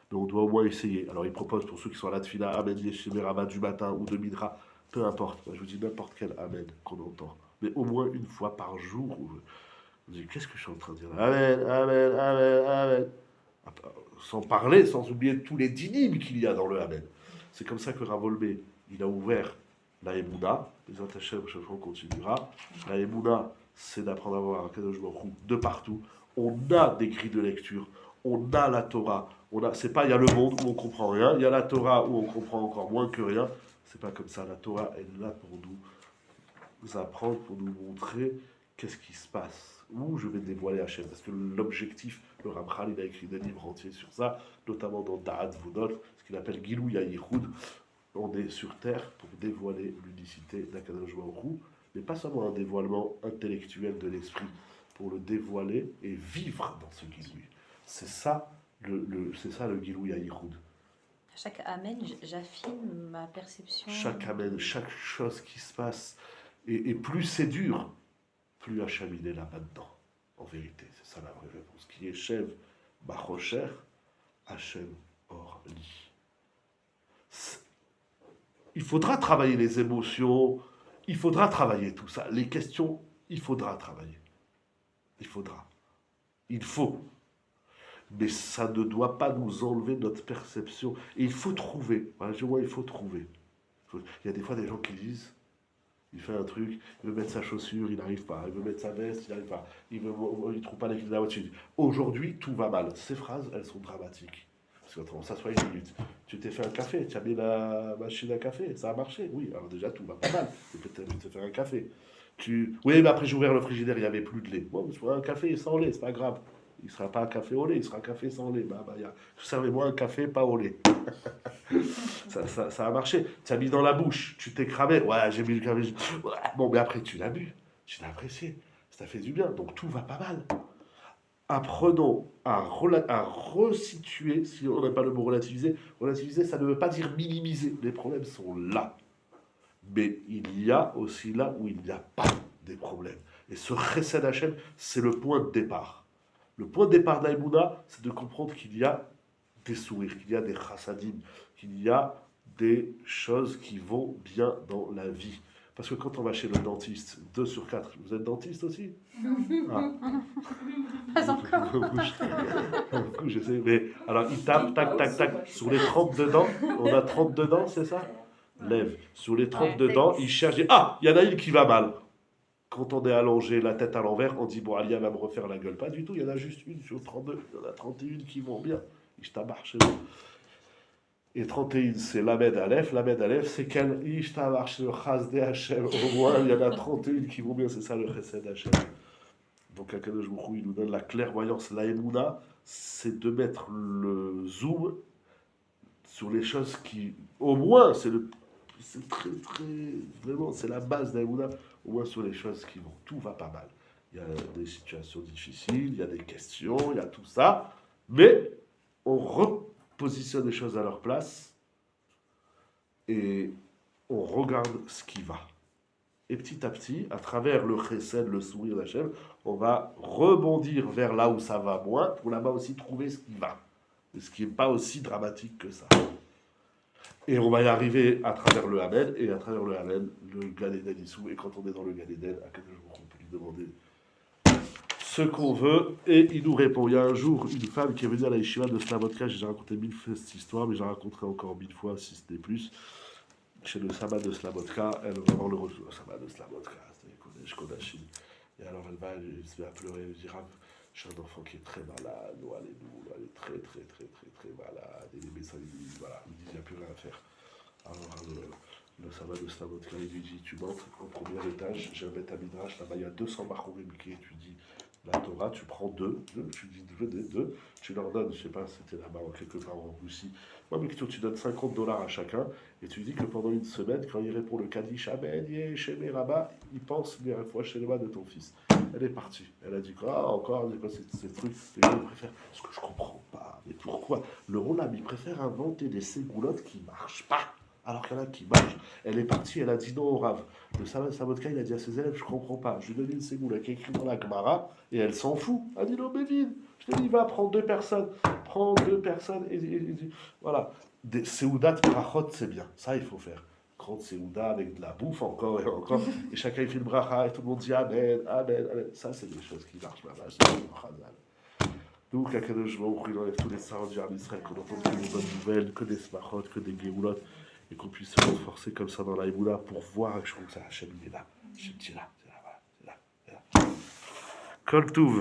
Mais on doit au moins essayer. Alors il propose pour ceux qui sont à la tfila, Amen Yeshemera du matin ou de Midra, peu importe. Moi, je vous dis n'importe quel Amen qu'on entend. Mais au moins une fois par jour. Vous dites, qu'est-ce que je suis en train de dire? Amen, Amen, Amen, Amen. Sans parler, sans oublier tous les dynimes qu'il y a dans le Amen. C'est comme ça que Ravolbé, il a ouvert la Emouna. Les Hachem, chaque fois on continuera. La Emouna, c'est d'apprendre à voir un Kadosh Baruch Hu de partout. On a des grilles de lecture, on a la Torah. C'est pas il y a le monde où on comprend rien, il y a la Torah où on comprend encore moins que rien. C'est pas comme ça. La Torah elle est là pour nous apprendre, pour nous montrer qu'est-ce qui se passe, où je vais dévoiler Hachem. Parce que l'objectif, le Ramchal, il a écrit des livres entiers sur ça, notamment dans Da'at Vodot, ce qu'il appelle Gilou Yayichoud. On est sur terre pour dévoiler l'unicité d'Akadosh Baruch Hu, mais pas seulement un dévoilement intellectuel de l'esprit, pour le dévoiler et vivre dans ce Gilou. C'est ça c'est ça le Gilou Yayichoud. À chaque Amen, j'affine ma perception. Chaque Amen, chaque chose qui se passe, et plus c'est dur, plus Hachem il est là-dedans. En vérité, c'est ça la vraie réponse. Qui est Shev Bachocher, Hachem Or Li. Il faudra travailler les émotions, il faudra travailler tout ça. Les questions, il faudra travailler. Il faudra. Il faut. Mais ça ne doit pas nous enlever notre perception. Et il faut trouver. Voilà, je vois, il faut trouver. Il y a des fois des gens qui disent, il fait un truc, il veut mettre sa chaussure, il n'arrive pas. Il veut mettre sa veste, il n'arrive pas. Il ne trouve pas l'équilibre de la voiture. Aujourd'hui, tout va mal. Ces phrases, elles sont dramatiques. Parce que quand on s'assoit une minute, tu t'es fait un café, tu as mis la machine à café, ça a marché. Oui, alors déjà, tout va pas mal. Tu peux te faire un café. Oui, mais après, j'ai ouvert le frigidaire, il n'y avait plus de lait. Bon, je ferai un café sans lait, c'est pas grave. Il ne sera pas un café au lait, il sera un café sans lait. Servez-moi un café pas au lait. Ça a marché. Tu as mis dans la bouche, tu t'es cramé. Ouais, j'ai mis le café. Ouais. Bon, mais après, tu l'as bu, tu l'as apprécié. Ça fait du bien. Donc tout va pas mal. Apprenons à resituer, si on n'a pas le mot relativiser. Relativiser, ça ne veut pas dire minimiser. Les problèmes sont là. Mais il y a aussi là où il n'y a pas des problèmes. Et ce Chesed Hashem, c'est le point de départ. Le point de départ d'Aïmouna, c'est de comprendre qu'il y a des sourires, qu'il y a des chassadim, qu'il y a des choses qui vont bien dans la vie. Parce que quand on va chez le dentiste, 2 sur 4, vous êtes dentiste aussi? Ah. Pas encore. Beaucoup, je sais, mais alors il tape, tac, tac, tac, sur les 32 dents, on a 32 dents, c'est ça? Lève. Sur les 32 dents, il cherche, il dit, ah, il y en a une qui va mal. Quand on est allongé, la tête à l'envers, on dit, bon, Alia va me refaire la gueule. Pas du tout, il y en a juste une sur 32, il y en a 31 qui vont bien. Ishtabar chez vous. Et 31, c'est Lamed Aleph. Lamed Aleph, c'est quel Ishtabar chez le Chasde Hashem. Au moins, il y en a 31 qui vont bien, c'est ça le Chesed Hashem. Donc, Akadosh Baruch Hu, il nous donne la clairvoyance, la Emouna, c'est de mettre le zoom sur les choses qui, au moins, c'est très, très, vraiment, c'est la base d'Aïmouna, au moins sur les choses qui vont. Tout va pas mal. Il y a des situations difficiles, il y a des questions, il y a tout ça, mais on repositionne les choses à leur place et on regarde ce qui va. Et petit à petit, à travers le chesed, le sourire d'Hachem, on va rebondir vers là où ça va moins, pour là-bas aussi trouver ce qui va. Et ce qui n'est pas aussi dramatique que ça. Et on va y arriver à travers le Hamed, et à travers le Hamed, le Gan Eden Issou. Et quand on est dans le Gan Eden, à quel jour on peut lui demander ce qu'on veut, et il nous répond. Il y a un jour une femme qui est venue à la yeshiva de Slavotka, j'ai raconté 1000 fois cette histoire, mais j'en raconterai encore 1000 fois, si ce n'est plus. Chez le sabbat de Slavotka, elle va avoir le retour. Le sabbat de Slavotka, c'est Kodesh Kodashim. Et alors elle se met à pleurer, elle dit, Rav, j'ai un enfant qui est très malade, elle est très, très, très, très, très malade. Et les médecins, ils disent, voilà, ils disent, il n'y a plus rien à faire. Alors le sabbat de Slavotka, il lui dit, tu montes au premier étage, j'ai un bête à midrash, là-bas il y a 200 marorim qui étudient la Torah, tu prends deux, tu dis deux, tu leur donnes, je sais pas, c'était là-bas quelque part en Russie. Moi, mais tu donnes $50 à chacun, et tu dis que pendant une semaine, quand il répond le Kaddish, Amen, chez mes rabbins, il pense bien une fois chez les mains de ton fils. Elle est partie. Elle a dit quoi? Ah, encore, ces trucs, les gens préfèrent. Ce que je comprends pas. Mais pourquoi? Le Rolam, il préfère inventer des ségoulottes qui marchent pas, alors qu'il y en a qui marchent. Elle est partie, elle a dit non au Rav. Le Savodka, il a dit à ses élèves, je comprends pas. Je lui ai donné une ségoula qui est écrite dans la Gemara, et elle s'en fout. Elle a dit non, mais vide. Je t'ai dit, va, prends 2 personnes. Prends 2 personnes, et voilà. Des Seoudat Brachot, c'est bien. Ça, il faut faire. Grande Seouda avec de la bouffe encore et encore. Et chacun il fait le bracha et tout le monde dit Amen, Amen, Amen. Ça, c'est des choses qui marchent là-bas. C'est le Chazal. Nous, Kakadosh Baruch Hu, il enlève tous les sardes en Israël, qu'on entende que des bonnes nouvelles, que des smachot, que des geoulot, et qu'on puisse se renforcer comme ça dans la Emouna pour voir que je trouve que ça, Hachem, il est là. Hachem, c'est là, c'est là, c'est là, c'est là. Kol Touv.